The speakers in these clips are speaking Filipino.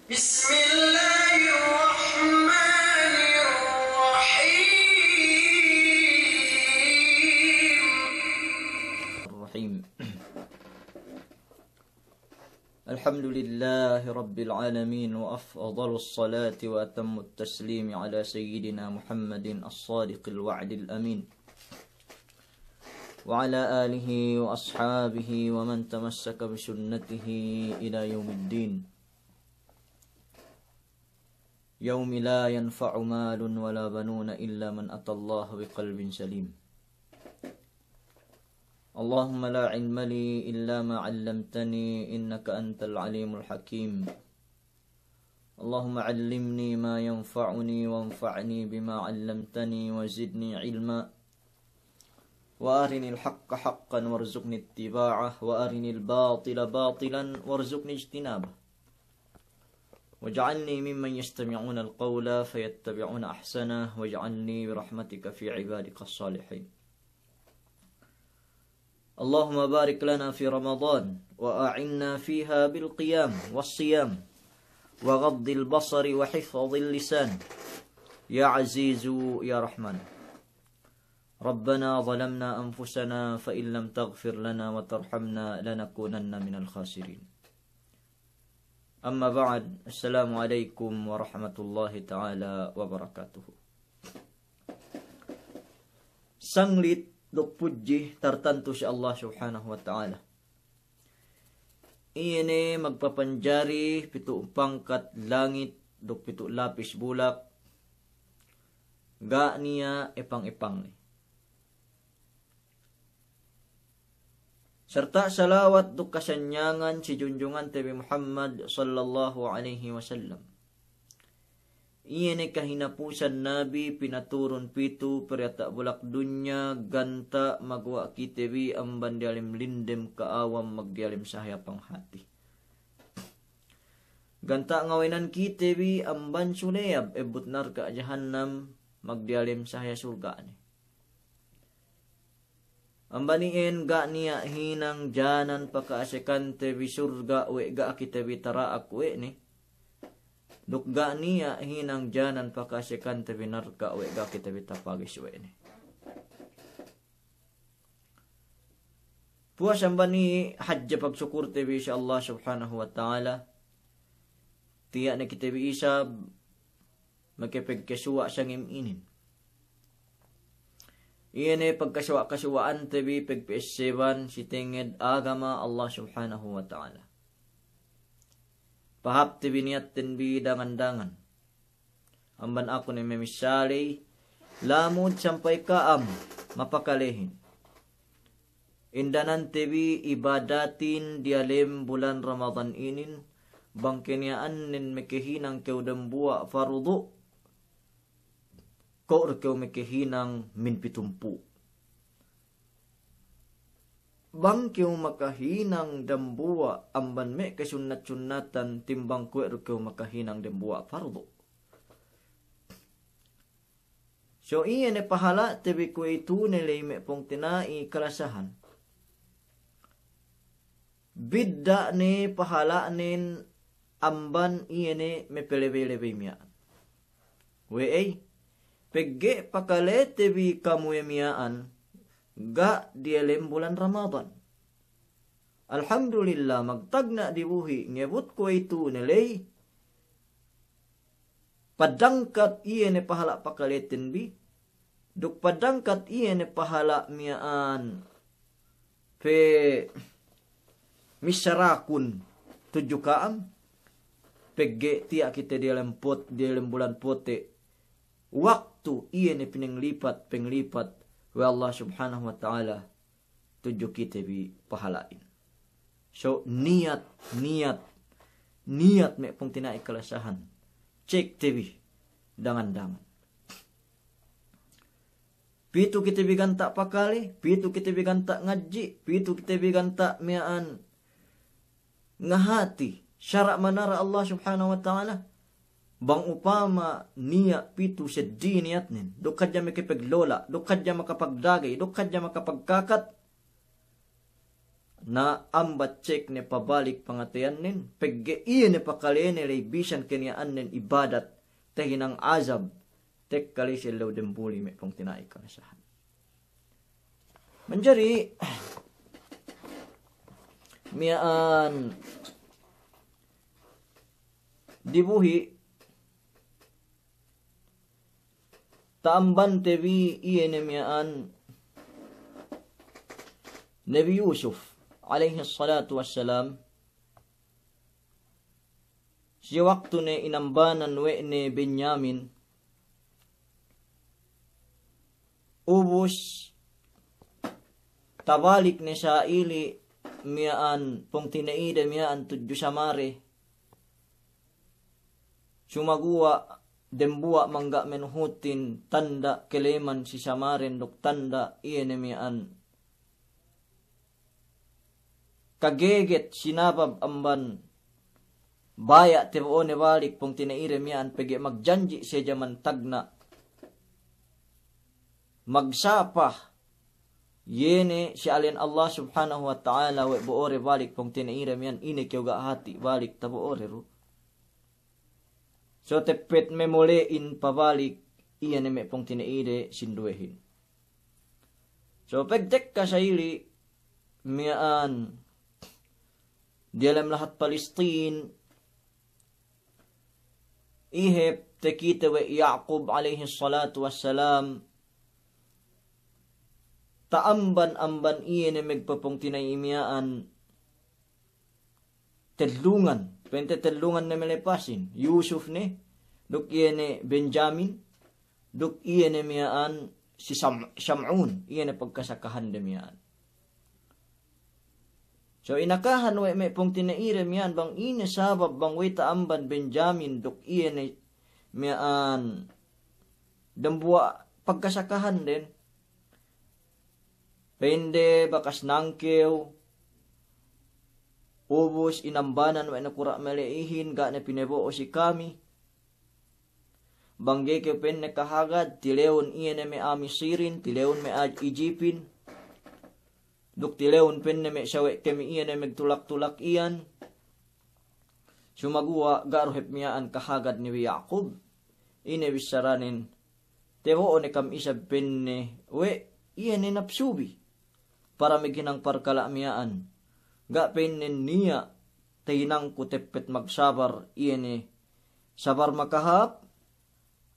Bismillahirrahmanirrahim. Alhamdulillahi Rabbil Alamin wa afdalus salati wa atammut taslimi ala sayyidina Muhammadin as-sadiqil wa'dil amin wa ala alihi wa ashabihi wa man tamassaka bi sunnatihi ila yaumiddin. Yaumi la yanfa'u malun wa la banuna illa man atallaha biqalbin salim. Allahumma la ilma li illa ma 'allamtani innaka antal alimul hakim. Allahumma 'allimni ma yanfa'uni wanfa'ni bima 'allamtani wa zidni ilma. Wa arinil haqqa haqqan warzuqni ittiba'ah wa arinil batila batilan warzuqni ijtinabah. Waj'alni mimman yastami'una al-qawla fayattabi'una ahsanah waj'alni birahmatika fi 'ibadika as-salihin. Allahumma barik lana fi Ramadan wa a'inna fiha bil qiyam was siyam wa ghaddil basari wa hifdhil lisan ya azizu ya rahman. Rabbana zalamna anfusana fa in lam taghfir lana wa tarhamna lanakunanna minal khasirin. Amma ba'd. Assalamu alaikum warahmatullahi ta'ala wabarakatuh. Sanglit dok puji tertentu si Allah subhanahu wa ta'ala. Ini magpapanjari pitu pangkat langit dok pitu lapis bulak. Ga niya epang-epang ni. Serta salawat dok kasanyangan si junjungan Nabi Muhammad sallallahu alaihi wasallam. Iyan kahinapusan Nabi pinaturun pitu periyata bulak dunya ganta magwa kitebi amban dialim lindem kaawam magdialim sahaya panghati. Ganta ngawinan kitebi amban suleyab ebut narka jahannam magdialim sahaya surga ni. Ambaniin ga niya hinang janan pakaasikan tebi surga we ga kitebi taraak we ni. Dukga niya hinang janan pakasikan tabi narka we ga kita bitapagis we ni. Puas ambani hajja pagsukur tabi sa Allah subhanahu wa ta'ala. Tiya na kita bi isab magkipagkasuwa siyang iminin. Iyan pagkasuwa-kasuwaan tabi pagpiseban si tingid agama Allah subhanahu wa ta'ala. Pahap ti biniyatin bidangan-dangan. Amban ako ni memisali, lamod sampay kaam, mapakalihin. Indanan tibi ibadatin dialim bulan Ramadan inin, bangkinyaan nin mekihinang keudambua farudu, kaur keu mekihinang minpitumpu. Bang kiyo makahinang dambua amban me kasunat-sunatan timbang kwe kiyo makahinang dambua fardo. So iyan pahala tabi kwe ito nilay me pong tinai kalasahan. Bidda ni pahala nin amban iyan me pelebe-lebe miya. We ay pegge pakale tabi kamuya miyaan ga dialim bulan Ramadan. Alhamdulillah magtagna dibuhi ngebut ko ito nilay padangkat iya ni pahala pakalitin bi duk padangkat iya ni pahala miyaan pe misarakun tujuh kaam pegge tiya kita dialim bulan pote waktu iya ni penglipat wa Allah subhanahu wa ta'ala tujuh kita bi pahalain. So niat me pong tinai kalasahan. Cek tebi dangan-dangan. Pitu kita bi ganta pakali, pitu kita bi ganta ngaji, pitu kita bi ganta miaan ngahati syara manara Allah subhanahu wa ta'ala. Bang upama niya pitu sa di niyat nin. Dukad niya makipaglola. Dukad niya makapagdagay. Dukad niya makapagkakat. na ambat check ne pabalik pangatayan nin. Pegge iya ne pakalene bisan kaniaan nin ibadat tehinang azab. Tek kali silaw dembuli me pong tinai kalasahan. Menjadi miaan dibuhi taamban tebi iene miaan Nabi Yusuf alaihi salatu wassalam si waktu ne inambanan we ne Benyamin ubus tabalik ne sa ili miaan pong tinaida miaan tudyo samare sumagua dembuwa mangga menuhutin tanda keleman si samaren dok tanda iene miaan kageget sinabab amban baya tebo ne balik pong tinaire mian pege magjanji siya jaman tagna magsapa yene si alin Allah subhanahu wa ta'ala we boore balik pong tinaire mian ine kyo ga hati balik tabo ore ru so tepet memole in pabalik iyan me pong tinaire sinduehin so pegdek ka sayili mian di alam lahat Palestin ihip tekita we Yaqub alaihi salatu wassalam taamban-amban iyan na magpapong tinaimiaan telungan pwente telungan na melepasin Yusuf ne duk iyan ne Benjamin duk iyan na miyaan si Shamun iyan na pagkasakahan na miyaan. So inakahan we may pong tinairem yan bang ina sabab bang we taamban Benjamin duk iyan na miyaan dambuwa pagkasakahan din. Pende bakas nangkew ubos inambanan we nakura maleihin ga na pinebo o si kami. Bangge ke pen nakahagad tileon iyan na may amisirin tileon may Ijipin. Duk tileon pen na may sawe kami iyan na magtulak-tulak iyan. Sumagua garuhip miyaan kahagad ni Yaqub. Ine bisaranin. Tewo o ne kam isab pen ne. We, iyan ni napsubi. Para miginang parkala miyaan. Ga pen niya. Tainang kutepet magsabar. Iyan ni. Sabar makahap.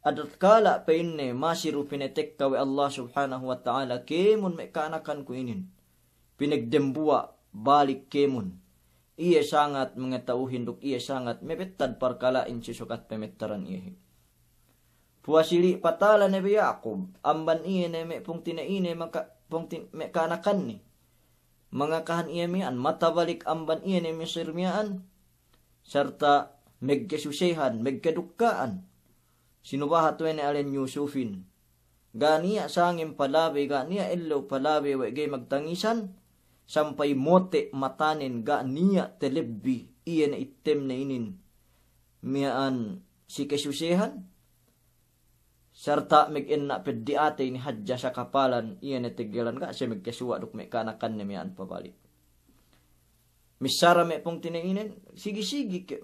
Adat kala pen ne. Masiru pinetek kawe Allah subhanahu wa ta'ala. Kemun may kaanakan ko inin. Pinagdembuwa, balik kemon. Iya sangat mengetahuin duk iya sangat mepetad parkalain si sukat pemetaran iya. Puasili patala ni Yaqub, amban iya na may pong tinaine may kanakan ni. Mga kahan iya miyan, matabalik amban iya na may sirmiyaan. Serta megkesusehan, megkedukkaan. Sinubahat we ni Alen Yusufin. Ganiya sangim palabi, ganiya elo palabi, wagay magtangisan. Sampay mote matanin ga niya telebbi iya na item na inin miyaan si kesusehan sarta meg-en na peddi ate ni hadja sa kapalan iya na tigilan ga siya megkasuwa duk may kanakan na miyaan pabalik misara may pong tinainin sige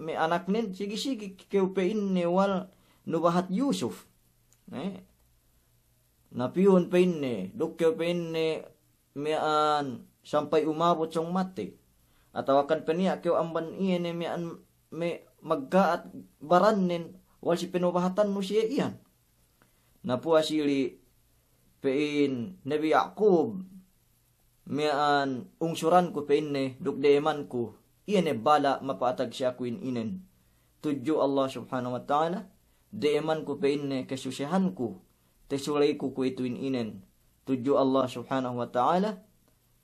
may anak nin sige keupein ni wal nubahat Yusuf napiyon pein ni duk keupein ni miyaan sampai umabot siyang mati. At awakan pa niya, kaya amban iyan may maggaat baranin, wal si pinubahatan mo siya iyan. Napuwa sili, pein, Nabi Yaqub, miyan, ungsuran ko pein ne, dukdeeman ko, iyan bala mapaatag siya kuin inen. Tudyo Allah subhanahu wa ta'ala, deeman ko pein ne, kasusihan ko, tesulay ko ituin inen. Tudyo Allah subhanahu wa ta'ala,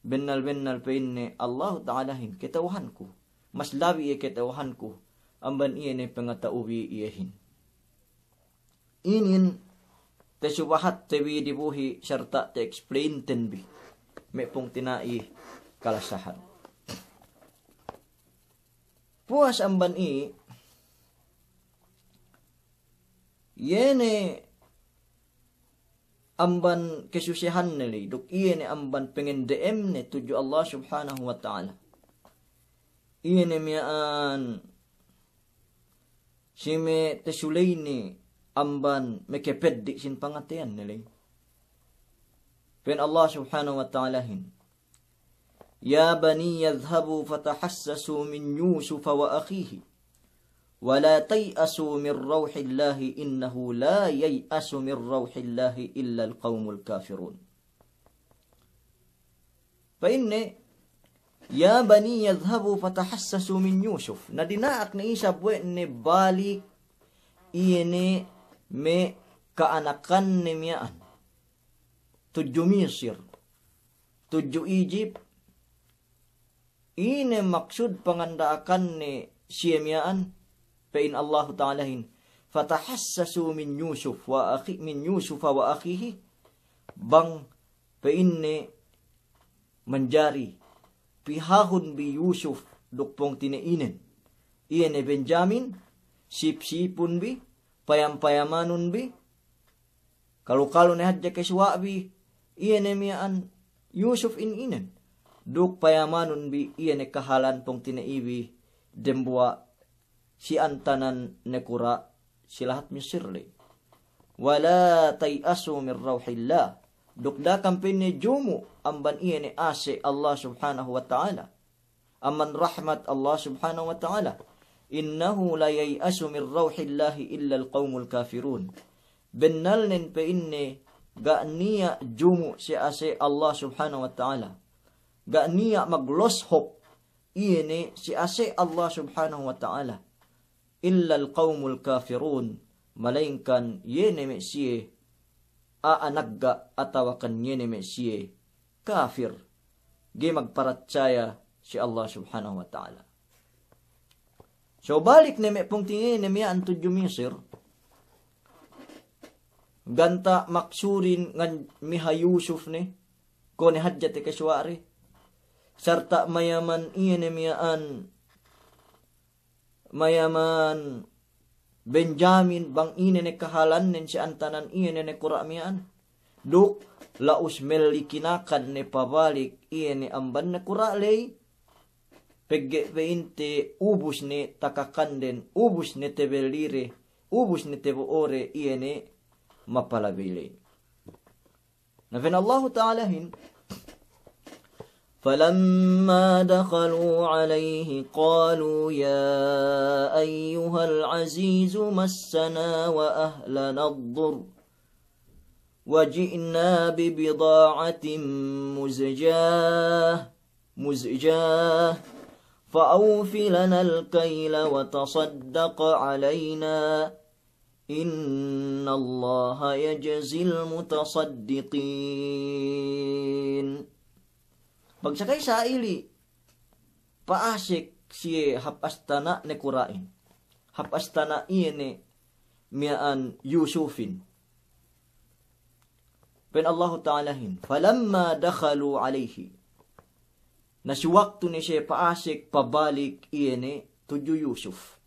Bennal pein ne Allah Ta'ala hin ketawhan ko. Mas labi iya ketawhan ko. Amban iya ne pangatauwi iyahin. Inin te subahat tewi dibuhi serta te explain tenbi. May pong tinai kalasahan. Puas amban yene amban kesusihan nili duk iene amban pengen DM ne tuju Allah subhanahu wa ta'ala. Iene miaan sime tesuleini amban mekepeddik sin pangatian nili. Pen Allah subhanahu wa ta'ala hin. Ya bani yadhhabu fatahassasu min Yusuf wa akhihi. ولا تيأسوا من روح الله إنه لا ييأس من روح الله إلا القوم الكافرون. فإن يا بني يذهبوا فتحسسوا من يوسف. Nadinaak na isa buwe ni balik iene me kaanakan ni miyaan. Tuju Misir, tuju Egypt. Ine maksud pangandaakan ni siya miyaan. Pain Allah Ta'ala hin fatahassasu min Yusuf wa akhihi bang painne manjari pihahun bi Yusuf dukpong tineinen iene Benjamin sip-sipun bi payam-payamanun bi kalau ne hadja keswa bi iene mian Yusuf inen duk payamanun bi iene kahalan pong tineibi dembua si antanan nekura silahat misirli. Wala tayasu min rauhillah. Dukda kampine jumu amban iene ase Allah subhanahu wa ta'ala. Aman rahmat Allah subhanahu wa ta'ala. Innahu la yayasu min rauhillahi illa alqawmul kafirun. Bennalnin pe inne ga'niya jumu si ase Allah subhanahu wa ta'ala. Ga'niya mag-loss hope iene si ase Allah subhanahu wa ta'ala. Illa al-qawmul kafirun malainkan yene me siye aanagga atawakan yene me siye kafir gi magparatsaya si Allah subhanahu wa ta'ala. So balik ne me pong tingin ne miya antud Misir ganta maksurin ngan miha Yusuf ne ko ne hadjate keswari sarta mayaman iene miyaan mayaman Benjamin bang ine ne kahalan nen si antanan ine ne kuramian duk laus melikinakan ne pabalik ine amban ne kuralei pegge peinte ubus ne takakanden ubus ne tebelire ubus ne teboore ine mapalabile. Nafen Allah Ta'ala hin فلما دخلوا عليه قالوا يا أيها العزيز مسنا وأهلنا الضر وجئنا ببضاعة مزجاه فأوف لنا الكيل وتصدق علينا إن الله يجزي المتصدقين. Bagsakay sa ili, paasik siye hapastana ne kurain. Hapastana iene miaan Yusufin. Pen Allah Ta'ala hin, falamma dakhalu alayhi. Nasiwaktu ni siya paasik pabalik iene tuju Yusuf.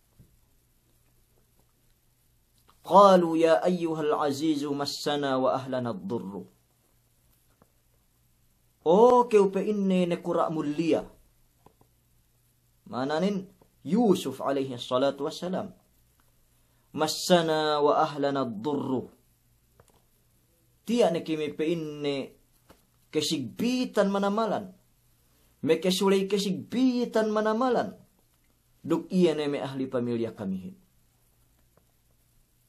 Qalu ya ayyuhal azizu massana wa ahlana ad-durru. O keupe inne ne kura mulia. Mananin Yusuf alaihi salatu wassalam. Massana wa ahlana ad-durru. Tiya ne kimi pe inne kesigbitan manamalan. Me kesulay kesigbitan manamalan. Duk iya ne me ahli pamilya kamihin.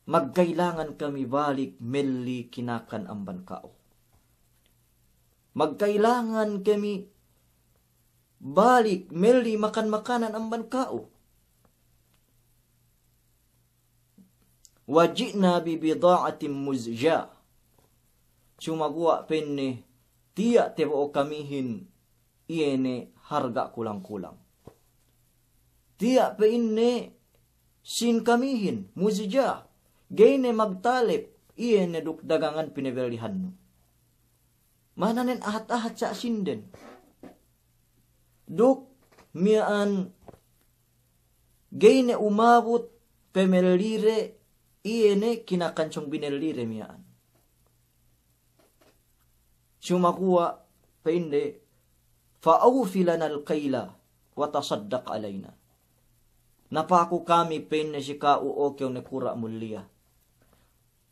Magkailangan kami balik meli kinakan amban kao. Magkailangan kami balik meli makan makanan amban kao. Wajina bi bida'atin muzja. Sumagwa penne tiya tebo kamihin iene harga kulang-kulang. Tiya penne sin kamihin muzja. Gaine magtalip iene duk dagangan pinebelihan. Mananen ahat-ahat sa asinden. Duk miaan gaine umabot pemelire iene kinakansong binelire miaan. Sumakuha, painde, fa'awfilan al-kayla, wa tasaddaq alayna. Napaku kami painde si kauokyaw ni kura mulia.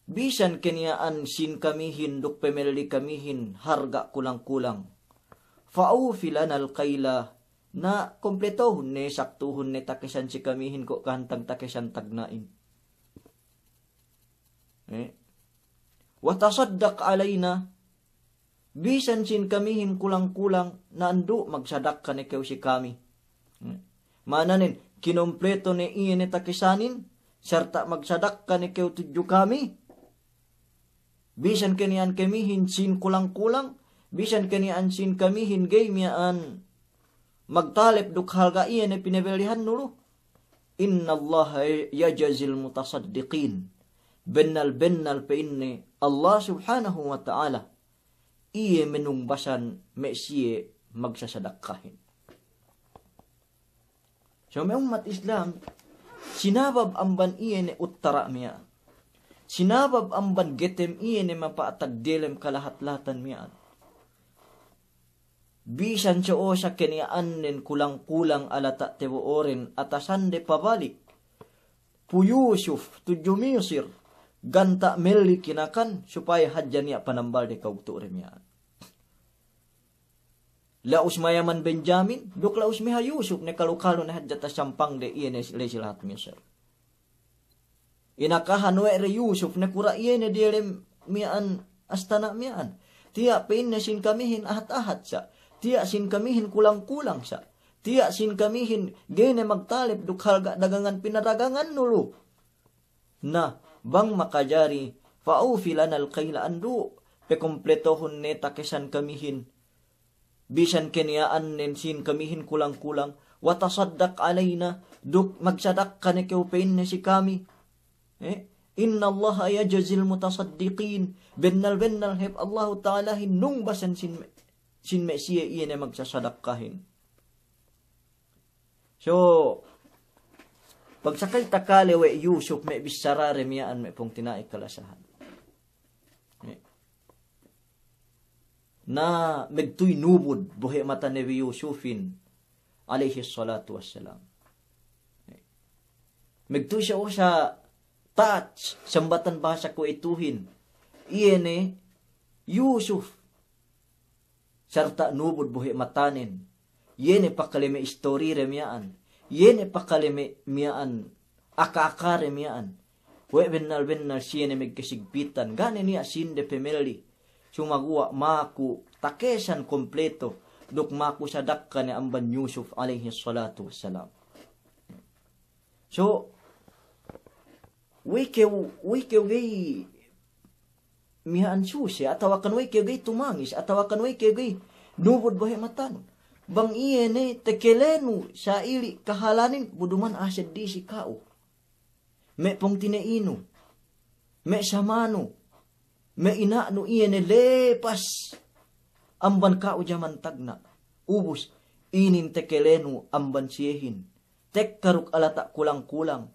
Bisan kaniaan sin kamihin, duk pemelli kamihin, harga kulang-kulang. Fa'awfilan al-kayla, na kompletohon ne, saktuhon ne takisan si kamihin ko kahantang takisan tagnain. Wa tasaddaq alayna, bisan sin kamihin kulang-kulang, na ando magsadak ka ni kayo si kami. Mananin, kinompleto ni iyan ni takisanin, serta magsadak ka ni kayo tudyo kami. Bisan kanian kamihin sin kulang-kulang, bisan kanian sin kamihin gay miyaan, magtalip dukhal ga iyan ni pinabelihan nulo. Inna Allah yajazil mutasaddiqin. Bennal pa inni Allah subhanahu wa ta'ala iye menungbasan me siye magsasadakahin. So may umat Islam, sinabab amban iye ni uttara miya. Sinabab amban getem iye ni mapaatagdilem kalahat-lahatan miya. Bisan siya o sa kaniaanin kulang-kulang alata tewoorin atasan de pabalik. Puyusuf tujumisir. Ganta meli kinakan supaya hadyan niya panambal de kaugto remyaan. Laus mayaman Benjamin, duk laus miha Yusuf ne kalukalo na hadjata sampang de iene lesilahat Misr. Inakahan we re Yusuf ne kura iene dilem mian astana mian. Tiya pain na sin kamihin ahat-ahat sa. Tiya sin kamihin kulang-kulang sa. Tiya sin kamihin gene magtalip duk halga dagangan pinadagangan nulu. Na bang makajari, fa'ufilan al-kayla andu, pekompletohon ne takisan kamihin, bisan keniaan nen sin kamihin kulang-kulang, watasaddak alayna, duk magsadak ka ne keupain ne si kami. Inna Allah yajazil mutasaddiqin, bennal heb Allah ta'ala hinung basan sin siya iyan na magsasadakkahin. So, pagsakay takale we Yusuf may bisarare miyaan may pong tinaik kalasahan. Na megtuy nubod buhi mata ni Yusufin alayhi salatu wassalam. Megtuy siya o sa touch sambatan bahasa ko ituhin. Iyan Yusuf sarta nubod buhi matanin. Iyan pakalime istori remiyaan. Yene pakalime miyaan, akakare miyaan. We benal siya na magkasigpitan. Gani niya sinde pemeli. Sumagua maku takesan kompleto. Duk maku sadak ka ni amban Yusuf alayhi salatu wassalam. So, wikew gay miyaan susi. Atawakan wikew gay tumangis. Atawakan wikew gay nubod bahay matan. Bang iyan tekelenu sa ili kahalanin buduman asad di si kao. Me pong tineinu. Me samano. Me inaano iyan lepas. Amban kao jaman tagna. Ubus inin tekelenu amban siyehin. Tek karuk alata kulang-kulang.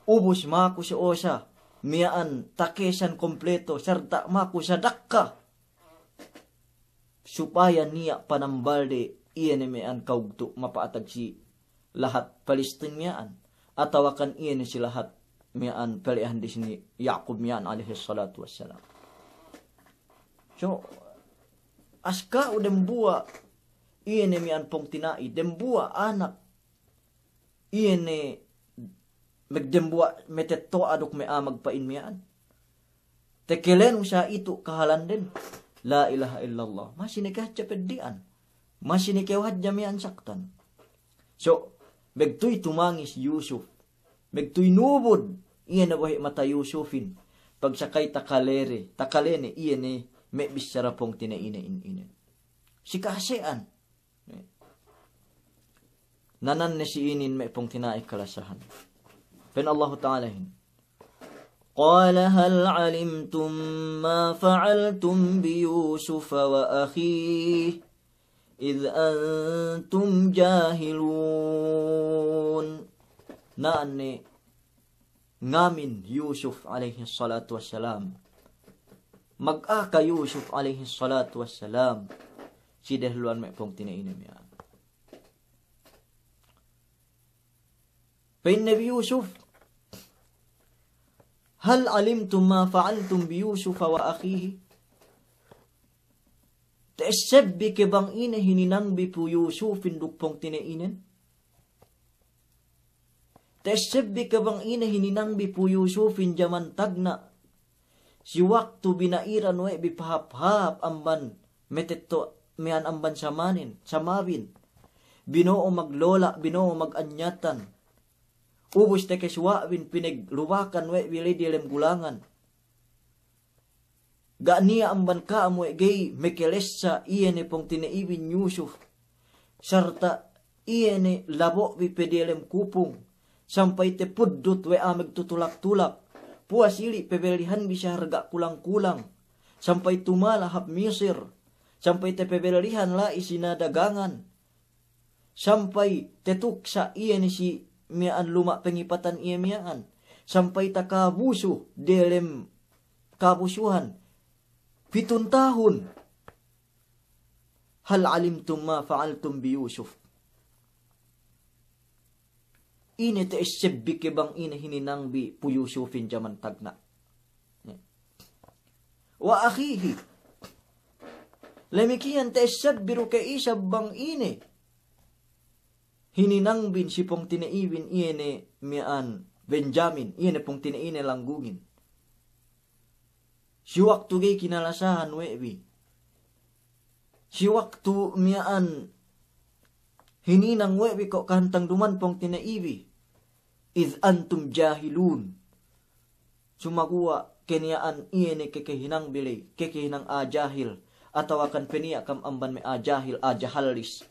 Ubus maku si osa. Miyaan takesan kompleto. Serta maku sadakka. Supaya niya panambalde iyan mean kaugto mapaatag si lahat Palestine miyaan. Atawakan iyan si lahat miyaan palihan di sini Yaqub miyaan alaihi salatu wassalam. So, aska o dembuwa iyan miyaan pong tinai. Dembuwa anak. Iyan magdembuwa metetto adok may magpain miyaan. Tekelen siya ito kahalan din. La ilaha illallah. Masinikah capedian. Masinikewat jamian saktan. So, megtuy tumangis Yusuf. Megtuy nubod. Iyan na wahi mata Yusufin. Pagsakay takalene, iyan may bisarapong tinaina-in-inin. Si kasean. Nanan na si inin may pong tinaik kalasahan. Pen Allah Ta'ala قال هل علمتم ما فعلتم بيوسف وأخيه إذ أنتم جاهلون. Naanne ngamin Yusuf alaihi salatu wassalam Mag-aka Yusuf alaihi salatu wassalam. Si dahluan may pong tinainim yan. Pain Nabi Yusuf, hal alimtum ma fa'altum bi Yusuf wa akhihi? Taesebbi ke bang ina hininang bi po Yusufin dukpong tinainin? Taesebbi ke bang ina hininang bi po Yusufin jaman tagna? Si waktu binairan we bi pahap-hap amban metetto mian amban samanin, samabin. Binoo maglola, binoo maganyatan. Ubus te keswawin pinagluwakan we wili dilem gulangan. Gania amban ka amwe gay mekelesa iene pong tinaibin Yusuf. Sarta iene labo bi pedilem kupung. Sampai te puddut we ameg tutulak-tulak. Puas ili pebelihan bisa harga kulang-kulang. Sampai tumalahap Misir. Sampai te pebelihan la isina dagangan. Sampai tetuksa iene si mian luma pengipatan iya miaan. Sampai takabusu delem kabusuhan. 7 tahun. Hal alimtum ma fa'altum bi Yusuf. Ine te esebbi ke bang ine hininang bi pu Yusufin jaman tagna. Wa akhihi. Lemikian te esebbiru ke isa bang ine. Hininang bin si pong tinaibin iene mian Benjamin. Iene pong tinaine langgungin. Si waktu gay kinalasahan webi. Si waktu mian hininang webi kok kahantang duman pong tinaibi. Idh antum jahilun. Sumakuwa keniaan iene kekehinang bili. Kekehinang ajahil. Atau akan penia kam amban me ajahil ajahalis.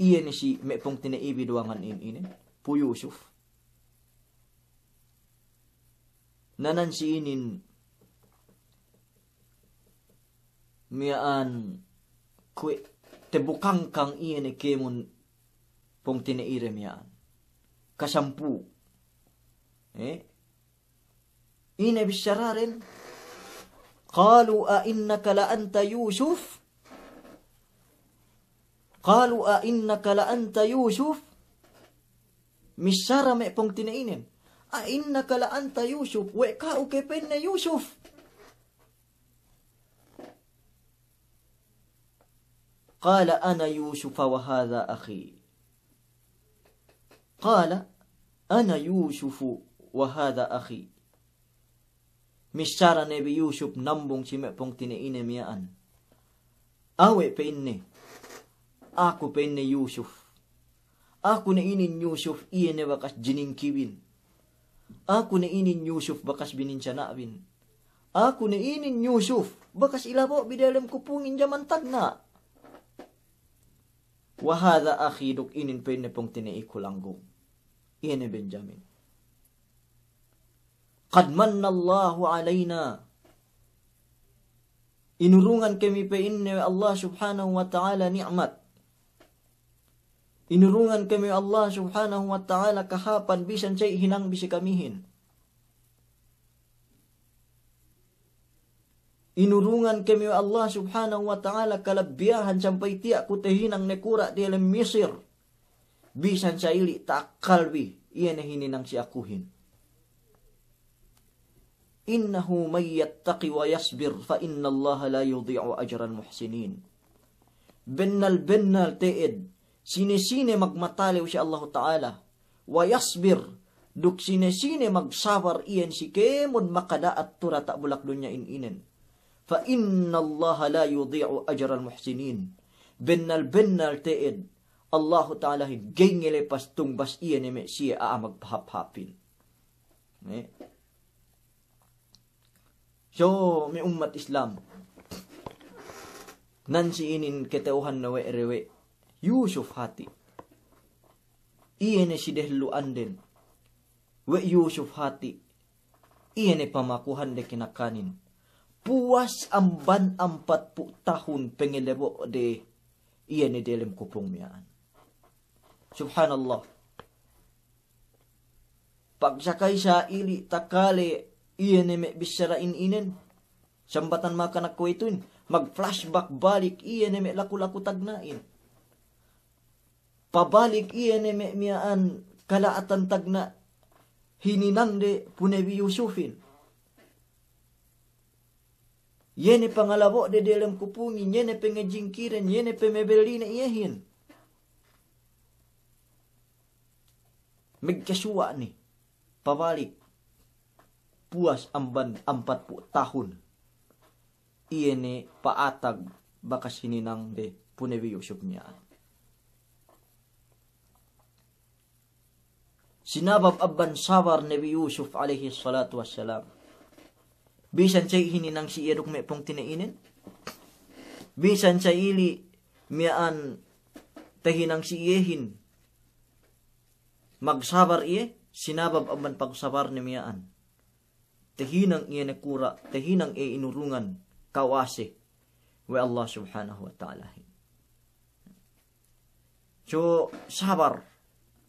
Iene si me pong tinaibi duangan ini. Pu Yusuf. Nanan si inin. Miaan kwe tebukang kang iene kemun pong tinaire miaan. Kasampu. Ine bisyararin. Qalu a innaka la anta Yusuf. Qalu a innaka la anta Yusuf. Misyara me pong tinainin. A innaka la anta Yusuf. We ka ukepen na Yusuf. Qala ana Yusuf wa hadha akhi. Qala ana Yusuf wa hadha akhi. Misyara Nabi Yusuf nambong si mepong tinaine miyaan. Awe pa inni. Ako pa inni Yusuf. Ako na inin Yusuf iyan na bakas jiningkiwin. Ako na inin Yusuf bakas bininsanawin. Ako na inin Yusuf bakas ilabo bidalam kupungin jaman tagna. Wa hadha akhi duk inin pa inni pong tinaikulanggo. Iyan na Benjamin. Qad manna Allahu alayna. Inurungan kami pa inna Allah subhanahu wa ta'ala ni'mat. Inurungan kami Allah subhanahu wa ta'ala kahapan bisan say hinang bisi kamihin. Inurungan kami Allah subhanahu wa ta'ala kalabbiyahan sampai tiyak kutahinang nekura di alam Misir. Bisan sa ili takalbi. Iyan na hininang si akuhin. Innahu may yattaqi wa yasbir fa inna Allah la yudhi'u ajran muhsinin. Bennal teed. Sine-sine magmataliw si Allah Ta'ala. Wa yasbir. Duk sine-sine magsabar iyan si kemon makada at tura tak bulak dunya ininen. Fa inna Allah la yudhi'u ajran muhsinin. Bennal teed. Allah Ta'ala higay ngelepas tungbas iyan eme siya magpahap-hapin. So, may umat Islam. Nansi inin ketauhan na we-rewe. Yusuf hati. Iyan si dehluan din. We Yusuf hati. Iyan pamakuhan de kinakanin. Puwas amban 40 tahun pengilebo de iyan delem kupong miyaan. Subhanallah. Pagsakay sa ili takale iyan me bisarain inen. Sambatan makanak ko ito, mag-flashback balik, iyan may laku-laku tagnain. Pabalik iyan may miyaan kalaatan tagna, hininang de punebi Yusufin. Yene pangalabo de dalam kupungin, yene pengejingkiran, yene pemebeli na iyahin. Magkasuwa ni, pabalik, puas amban 40 tahun. Iyene paatag bakas hininang de punebi Yusuf niya. Sinabab abban sabar Nabi Yusuf alaihi salatu wassalam. Bisan siya hininang si Iruk may pong tinainin. Bisan siya ili miyaan tahinang si iyehin. Magsabar iye, sinabab abban pagsabar ni miyaan. Tahinang iye nakura, tahinang iye inurungan, kawase, wa Allah subhanahu wa ta'ala. So, sabar,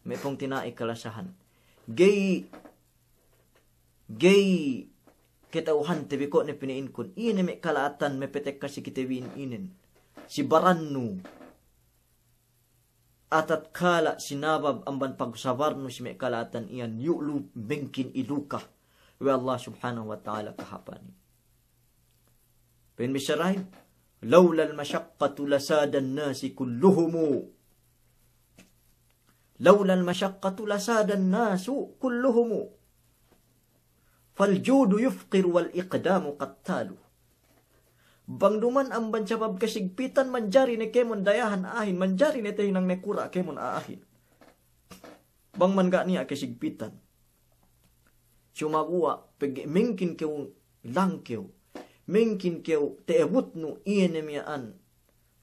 may pong tinai kalasahan. Gay kitauhan tabi ko na pinain kun. Iyan may kalaatan, may petek kasi kitawin inin. Si Barannu. Atat kala sinabab amban pagsabar no si may kalaatan iyan. Yu'lu bengkin iluka. Wa Allah subhanahu wa ta'ala kahapani. Pen misarahin. Lawla al-masyaqqatu lasada an-nasi kulluhumu. Lawla al-masyaqqatu lasada an-nasu kulluhumu. Faljudu yufqir wal iqdamu qattalu. Bang duman ang bansabab kasigpitan manjari ni kemon dayahan ahin, manjari ni tayo nang nekura kemon aahin. Bang man ga niya kasigpitan. Sumaguwa, mingkin kew langkew, mingkin kew teebut no iyan miyaan,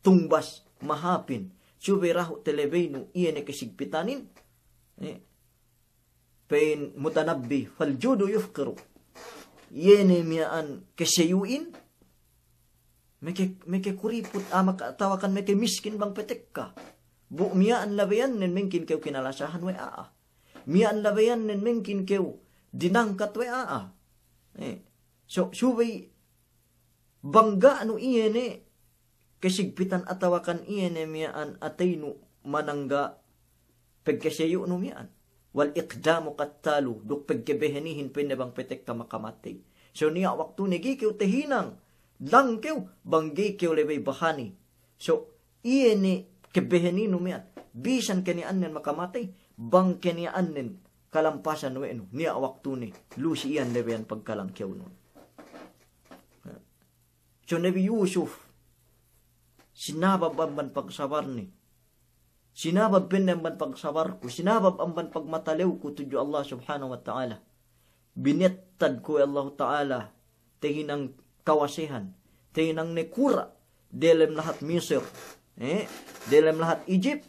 tungbas mahapin, subiraho telebay no iyan kasigpitanin. Pain mutanabbi, faljudu yufqiru. Iyan miyaan kasayuin, Meke kuriput makatawakan meke miskin bang petek ka. Bu miyaan labayan nen mengkin kew kinalasahan we aa. Miyaan labayan nen mengkin kew dinangkat we aa. So subay bangga anu iyene kasigpitan atawakan iyene miyaan ataynu manangga pagkasayo no miyaan. Wal iqdamu qattalu duk pagkebehenihin pinabang petek ka makamatay. So niya waktu negi kew tehinang lang kew, banggi kew lebay bahani. So, iye ni kebehenin numian. Bisan kanian nen makamatay, bang kanian nen kalampasan no eno. Niya waktu ni, lusi iyan lebayan pagkalang kew nun. So, Nabi Yusuf, sinabab ang pagsabar ni. Sinabab pinamban pagsabar ko. Sinabab ang pagmatalew ko tudyo Allah subhanahu wa ta'ala. Binettad ko Allah ta'ala tehinang kawasihan, tinang nekura, dalam lahat Misir, dalam lahat Egypt,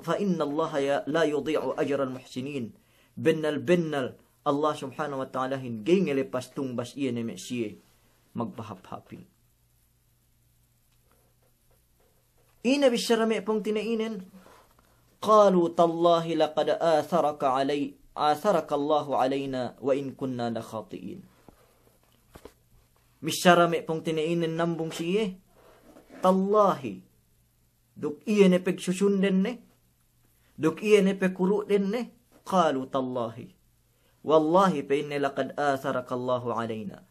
fa inna Allah la yudhi'u ajral muhsinin. Bennal Allah subhanahu wa ta'ala hingay ngelepas tungbas iya ni Mesiye, magbahap-hapin. Ina bisyarami pong tinainin, qalu tallahi laqad atharaka Allahu alayna wa in kunna la khati'in. Misyarami pong tinainin nambong siye. Tallahi. Duk iya ne pegsusunden ne. Duk iya ne pegkuruden ne. Qalu tallahi. Wallahi pa inni laqad atharaka Allahu alayna.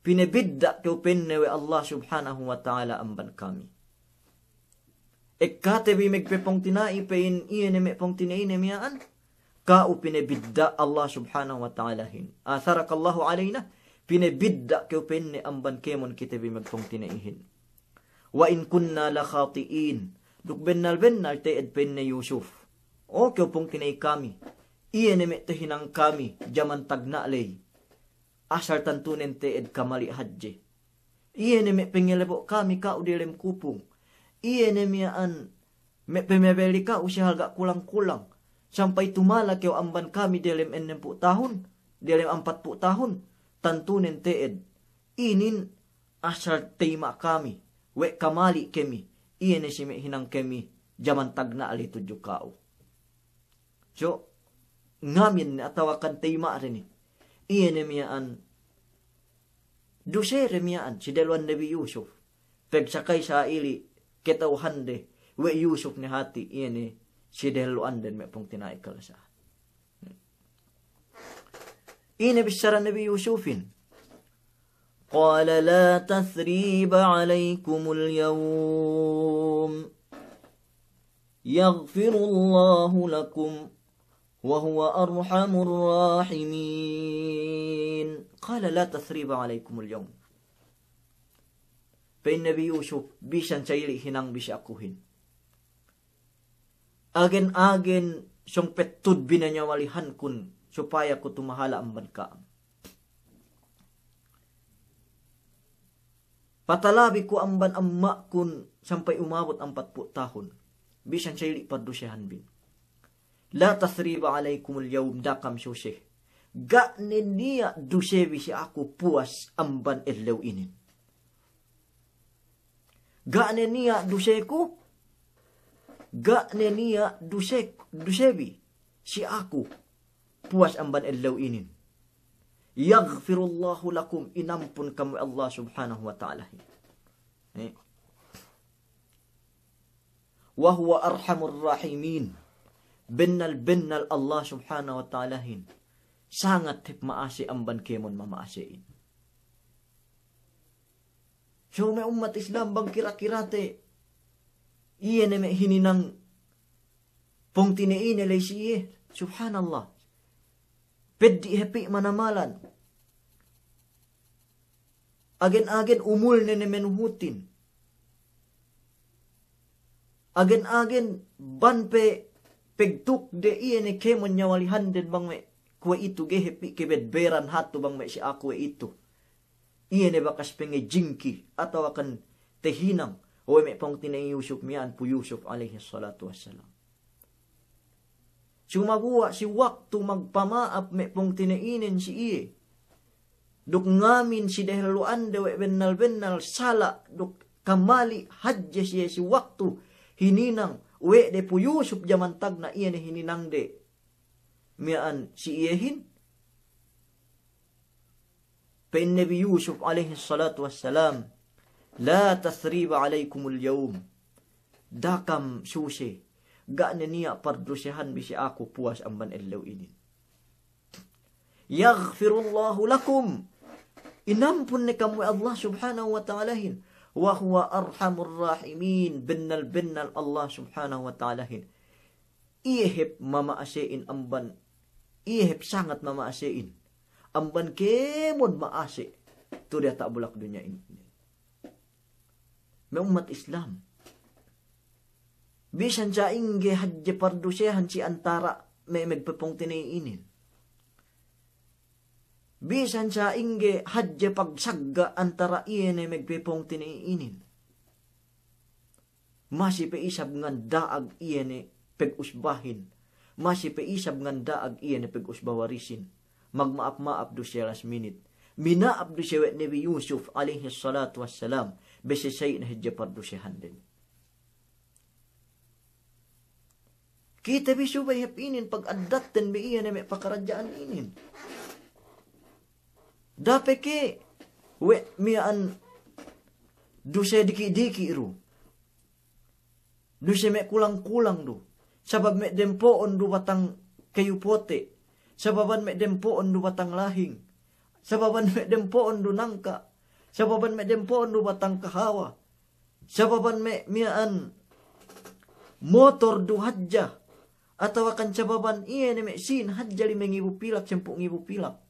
Pinabidda ko pinnewe Allah subhanahu wa ta'ala amban kami. Ikkatebi megpepong tinai pa in iya ne pong tinainin miyaan. Kau pinabidda Allah subhanahu wa ta'ala hin. Atharaka Allahu alayna. Pinabidda kyo penne amban kemon kita bimagpong tinaihin. Wa in kunna la khatiin. Duk bennal teed penne Yusuf. O kyo pong tinay kami. Iyan eme tehinang kami. Jaman tagnaalay. Asar tantunen teed kamali hadje. Iyan eme pengelebo kami ka udilem kupung. Iyan eme an me pemebeli ka usya halga kulang-kulang. Sampai tumala kyo amban kami dilem 60 tahun. Dilem 40 tahun. Tantunen teed, inin asar tema kami, we kamali kemi, iyan si hinang kemi, jaman tagna ali tudyo kao. So, ngamin atawakan tema rin, iyan miyaan Dusere miyaan si dalwan Nabi Yusuf. Pegsakay sa ili ketauhan de we Yusuf ni hati ini si dalwan den me pong tinay kalasahan. Ini bisara Nabi Yusufin. Qala la tathriba alaykumul yawm. Yaghfirullahu lakum. وهو أرحم الراحمين قال لا تثريب عليكم اليوم فإن Nabi Yusuf bisan sayli hinang bisa akuhin agen siyong petud binanyawalihan kun supaya ko tumahala ang bankaam patalabi ko ang banamma kun sampai umabot ang 40 tahun bisan sayli padusyahan bin La tathriba alaykumul yawm dakam syusyih. Ga niya dusebi si aku puas amban ilaw inin. Ga niya duseku. Ga niya dusebi si aku puas amban ilaw inin. Yaghfirullahu lakum inampun kamu Allah subhanahu wa ta'ala. Wa huwa arhamur rahimin. Bennal Allah subhanahu wa ta'alahin. Sangat hip maasi ang bankemon mamaasiin. So may umat Islam bang kira-kirate. Iyan na may hininang pong tiniin nilay siye. Subhanallah. Pwede happy manamalan. Agen-agen umul na menuhutin. Agen-agen banpe pegtuk de iye ni kemon nyawalihan den bang me kue itu gehepi kebedberan hatu bang me si aku itu. Iye ne bakas penge jingki atau akan tehinang o me pong tinay Yusuf mian pu Yusuf alaihi salatu wassalam. Sumaguwa si waktu magpamaap me pong tinainin si iye. Duk ngamin si dehluan dewe bennal sala duk kamali hajja siya si waktu hininang we de pu Yusuf jaman tag na iyan hininang de mian si iyehin pa Nabi Yusuf alaihi salatu wassalam la tathriba alaykumul yawm dakam susi ga niya pardusyahan bisi aku puas amban ilaw inin yaghfirullahu lakum inampun ni kamu Allah subhanahu wa ta'alahin wa huwa arhamur rahimin bennal Allah subhanahu wa ta'alahin ihip mamaasein amban ihip sangat mamaasein amban kemod maase tu dia tak bulak dunia ini may umat Islam bisan sa ingge hadje pardusehan si antara may magpapong tiniinin bisan sa ingge hadje pagsagga antara iyan ay magpipong tiniinin. Masi pa isab ngan daag iyan ay pag-usbahin. Masi pa isab ngan daag iyan ay pag-usbawarisin. Magmaap-maap do siya last minute. Minaap do siya Nabi Yusuf alaihi salatu wassalam. Besi say na hadje pardusyahan din. Kita bisu ba hapinin pag-adatan ba iyan ay may pakaradyaan inin. Dapat ke we mian duse diki-diki ru. Duse me kulang-kulang do. Sabab me dempoon do batang kayu pote. Sababan me dempoon do batang lahing. Sababan me dempoon do nangka. Sababan me dempoon do batang kahawa. Sababan me mian motor do hadja. Atau akan sababan iya ne me sin hadja 5,000 pilak 10,000 pilak.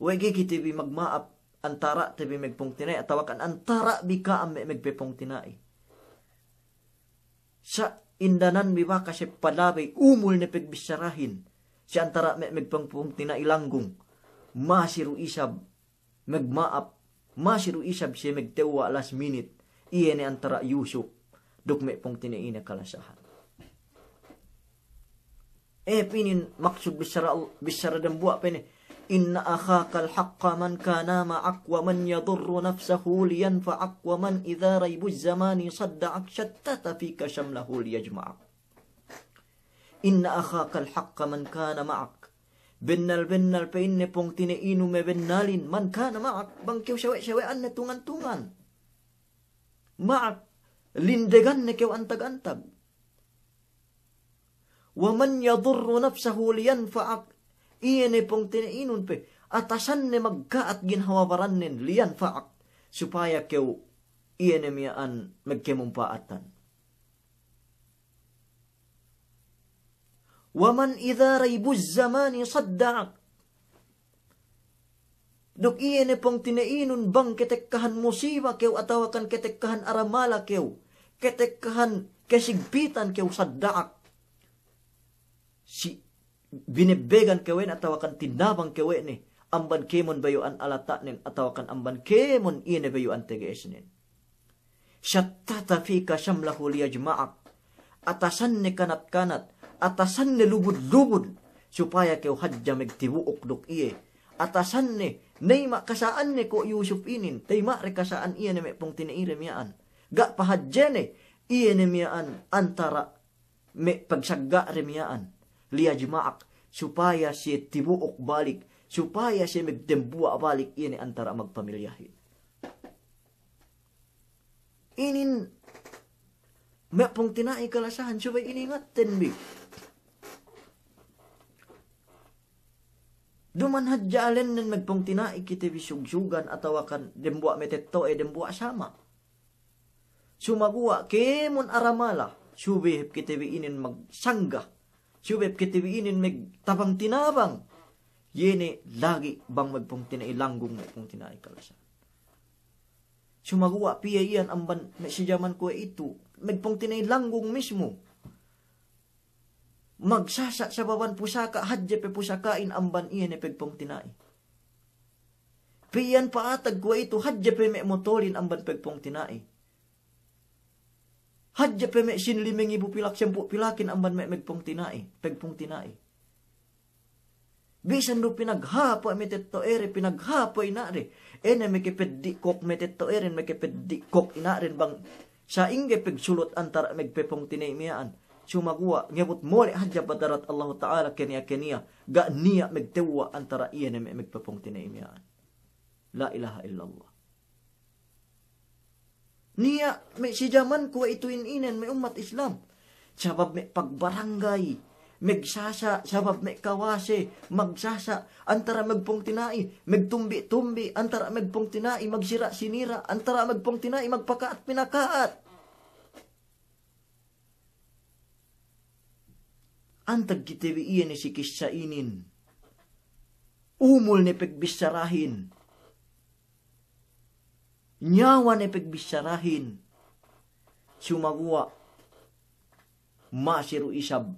Wege kita bi magmaap antara tabi magpong tinay at tawakan antara bika am magpepong tinay. Sa indanan bi ba kasi palabay umul na pagbisarahin si antara magpong tinay langgong masiru isab magmaap masiru isab siya magtewa last minute iyan ni antara Yusuf duk may pong tinay na kalasahan. Pinin maksud bisara dan buat pene Inna akhakal haqqa man kana ma'ak wa man yadurru nafsahu liyanfa'ak wa man idha raybuz zamani sadda'ak shattata fika shamlahu liyajma'ak. Inna akhakal haqqa man kana ma'ak. Bennal pa inne pong tiniinu me bennalin. Man kana ma'ak bang kew syawe-syawean na tungan-tungan. Ma'ak lindegan na kew antag-antag. Waman yadurru nafsahu liyanfa'ak. Iyan pong tiniinun pe. Atasan ne magkaat ginhawabaran nin liyanfa'ak. Supaya kew iyan miyaan magkemumpaatan. Waman idha raybuz zamani sadda'ak. Duk iyan pong tinainun bang ketekkahan musiba kew atawakan ketekkahan aramala kew. Ketekkahan kesigpitan kew sadda'ak. Si binibegan kewen atawakan tinabang kewen ni. Amban kemon bayuan alata nin atawakan amban kemon iyan bayuan tegees nin. Syattata fika syamlahu liyajma'ak. Atasan ni kanat-kanat. Atasan ni lubud-lubud supaya kew hadja megtibuok dok iye. Atasan ni nayma kasaan ni ko Yusuf inin. Tayma rekasaan iye ni pong tinaire miyaan. Ga pahadja ni iye ni miyaan antara me pagsagga remiyaan. Liyajma'ak supaya siya tibuok balik. Supaya siya megdembua balik iye ni antara magpamilyahin. Inin me pong tinai kalasahan supaya iningatin bi. Duman hadja alen nen magpong tinai kita bisugsugan atawakan dembua metetto dembua sama. Sumaguwa kemon aramala subihip kita inin magsangga. Subihip kita inin magtabang tinabang. Yene lagi bang magpong tinai langgong magpong tinai kalasahan. Sumaguwa piya iyan amban si jaman ko itu magpong tinay langgong mismo. Magsasa sa baban pusaka hadje pe pusakain amban iyan pagpong tinay. Piyan paatag ko itu hadje pe me motolin amban pagpong tinay. Hadje pe me sinlimeng ibu pilak sempu pilakin amban me magpong tinay, pagpong tinay. Bisan do pinaghapo metetto ere pinaghapo inare. Ene mekipeddi kok metetto ere mekipeddi kok inare bang sa ingge pagsulot antara megpepong tinaymiaan. Sumaguwa ngebut mole hadja badarat Allah Ta'ala kenya ga niya megtewa antara iya na megpepong tinaymiaan. La ilaha illallah. Niya si jaman ko ituin inen may umat Islam. Sabab may pagbarangay. Megsasa, sabab may kawase, magsasa, antara magpong tinai, megtumbi-tumbi, antara magpong tinai, magsira-sinira, antara magpong tinai, magpakaat pinakaat. Antag kitiwi iyan ni si kisainin. Umul ni pegbisarahin. Nyawa ni pegbisarahin. Sumaguwa, masiru isab.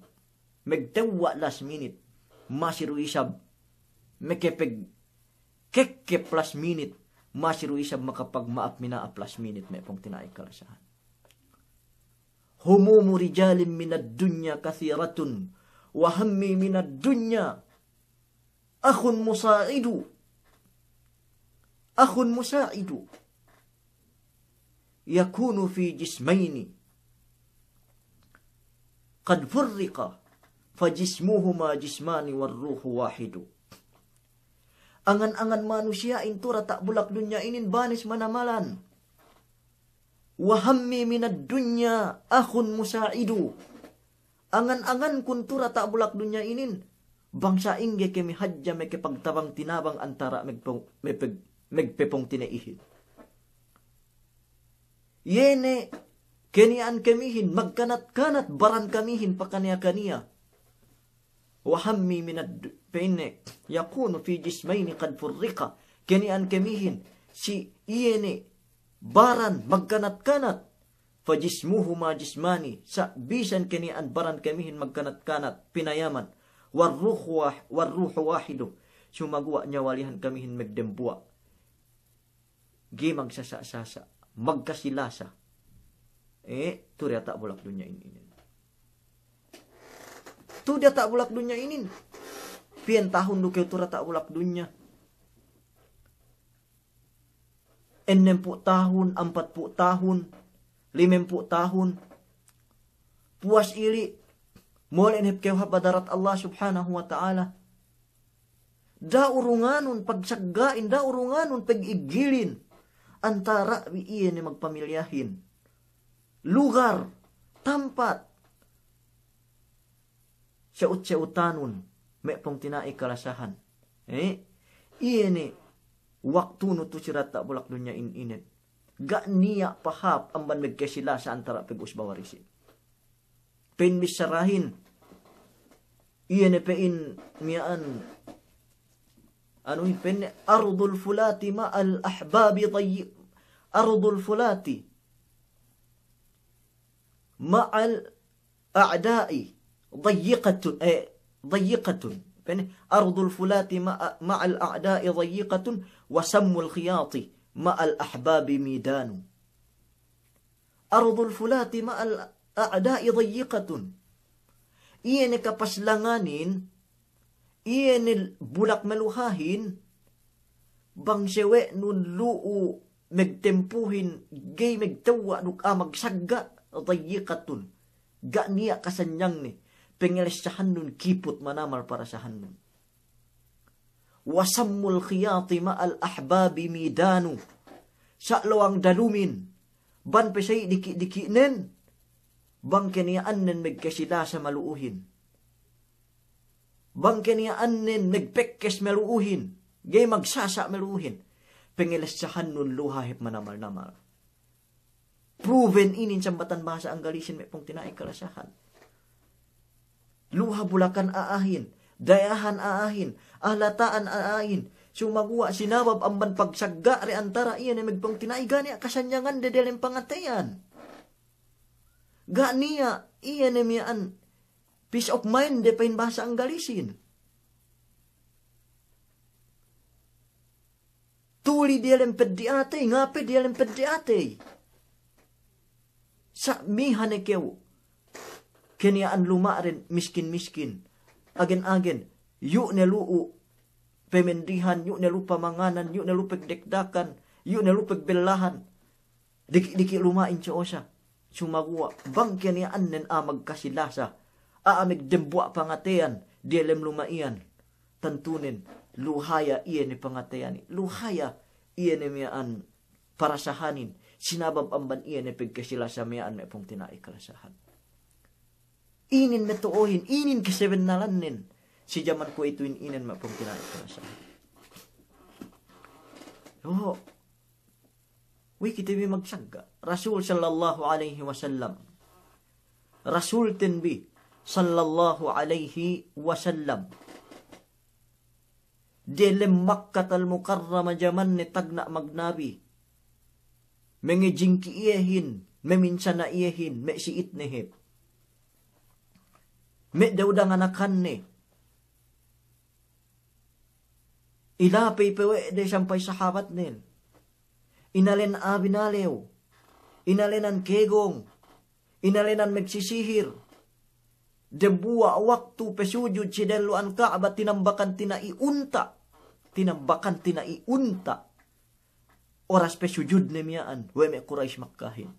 Megtawa last minute. Masiru isab. Mekepeg kekep last minute. Masiru isab makapagmaap minaap last minute. May pong tinay kalasahan. Humumu rijalim minad dunya kathiratun. Wahammi minad dunya. Akhun musaidu. Akhun musaidu. Yakunu fi jismaini. Qad furriqa. Fajismuhuma jismani warruhu wahidu. Angan-angan manusia intura tak bulak dunya inin banis manamalan. Wahammi minad dunya akhun musaidu. Angan-angan kuntura tak bulak dunya inin. Bangsa ingge kemi hadja meke pagtabang tinabang antara megpepong tinaihin. Yene kenian kemihin magkanat-kanat baran kamihin pakania-kania. Wahammi minad penne yakunu fi jismaini qad furriqa. Kenian kemihin si iyene baran magkanat-kanat. Fajismuhuma jismani. Sa bisan kenian baran kemihin magkanat-kanat pinayaman. Warruhu wahidu. Sumagwa nyawalihan kamihin magdembua. Gi magsasa-sasa. Magkasilasa. Turya tak bulak dunya ini. Tu dia tak bulak dunya ini. Pian tahun lu kau tura tak bulak dunya. 60 tahun, 40 tahun, 50 tahun. Puas ili. Mulai nip kau habadarat Allah subhanahu wa ta'ala. Da urunganon pagsagain, da urunganon pag-igilin. Antara iye ni magpamilyahin. Lugar, tampat. Siya-utanon, may pong tinai kalasahan. Iye ni, waktu no to sirata bulak dunya init. Ga niya pahap ang banmig sila sa antara pag-usbawarisin. Penbisarahin, iye ni pein miyaan, ardul fulati ma'al ahbabi ardul fulati ma'al a'da'i ضيقة أرض الفلات مع الأعداء ضيقة وسم الخياط مع الأحباب ميدان أرض الفلات مع الأعداء ضيقة iyan kapaslanganin, iyan bulak maluhahin, bang sewe nun luu megtempuhin, gay megtawa nuk magsagga, dayikatun, ga niya kasanyang ni, pengelesyahan nun kipot manamar para sahan nun. Wasammul khiyati ma'al ahbabi midanu, sa lawang dalumin, ban pesay diki-dikinen, bang keniyaan nen megkasila sa maluuhin. Bang keniyaan nen megpekkes maluuhin. Gay magsasa maluuhin. Pengelesyahan nun luhahip manamar-namar. Proven inin sambatan bahasa ang galisin may pong tinaay kalasahan. Luha bulakan aahin. Dayahan aahin. Ahlataan aahin. Sumagwa sinabab amban pagsagga re antara iyan ay megpong tinaay gani kasanyangan dedeleng pangatayan. Ga niya, iya na miyaan, peace of mind, de pain bahasa ang galisin. Tuli di alam pediate, ngape di alam pediate. Sa mihane kew, keniyaan lumaren, miskin-miskin, agen-agen, yu na luu, pemendihan, yu na lu pamanganan, yu na lu pagdekdakan, yu na lu pagbelahan, diki-diki lumain siya sumagwa, bang keniyaan nen magkasilasa, aamig dembwa pangatean, dielem lumaian, tantunin, luhaya iyan ni pangatean, luhaya iyan ni miyaan parasahanin, sinabab amban iyan ni pagkasilasa miyaan may pong tinai kalasahan. Inin metuohin, inin kasebenalan nin, si jaman ko ituin inin may pong tinai kalasahan. Oh, kita bi magsagga. Rasul sallallahu alaihi wasallam. Rasul tinbi sallallahu alaihi wasallam. Dilem Makkah al-Mukarrama jaman ni tagna magnabi. Mengejingki iyahin, meminsan na iyahin, me siit nehip. Me daudang anakan ni. Ilapay pewe de sampay sahabat nin. Inalin abinalew, inalinan kegong, inalinan magsisihir, debuwa waktu pesujud si deluan Ka'bah tinambakan tinaiunta, oras pesujud nemiyaan, weme Quraish Makkahin.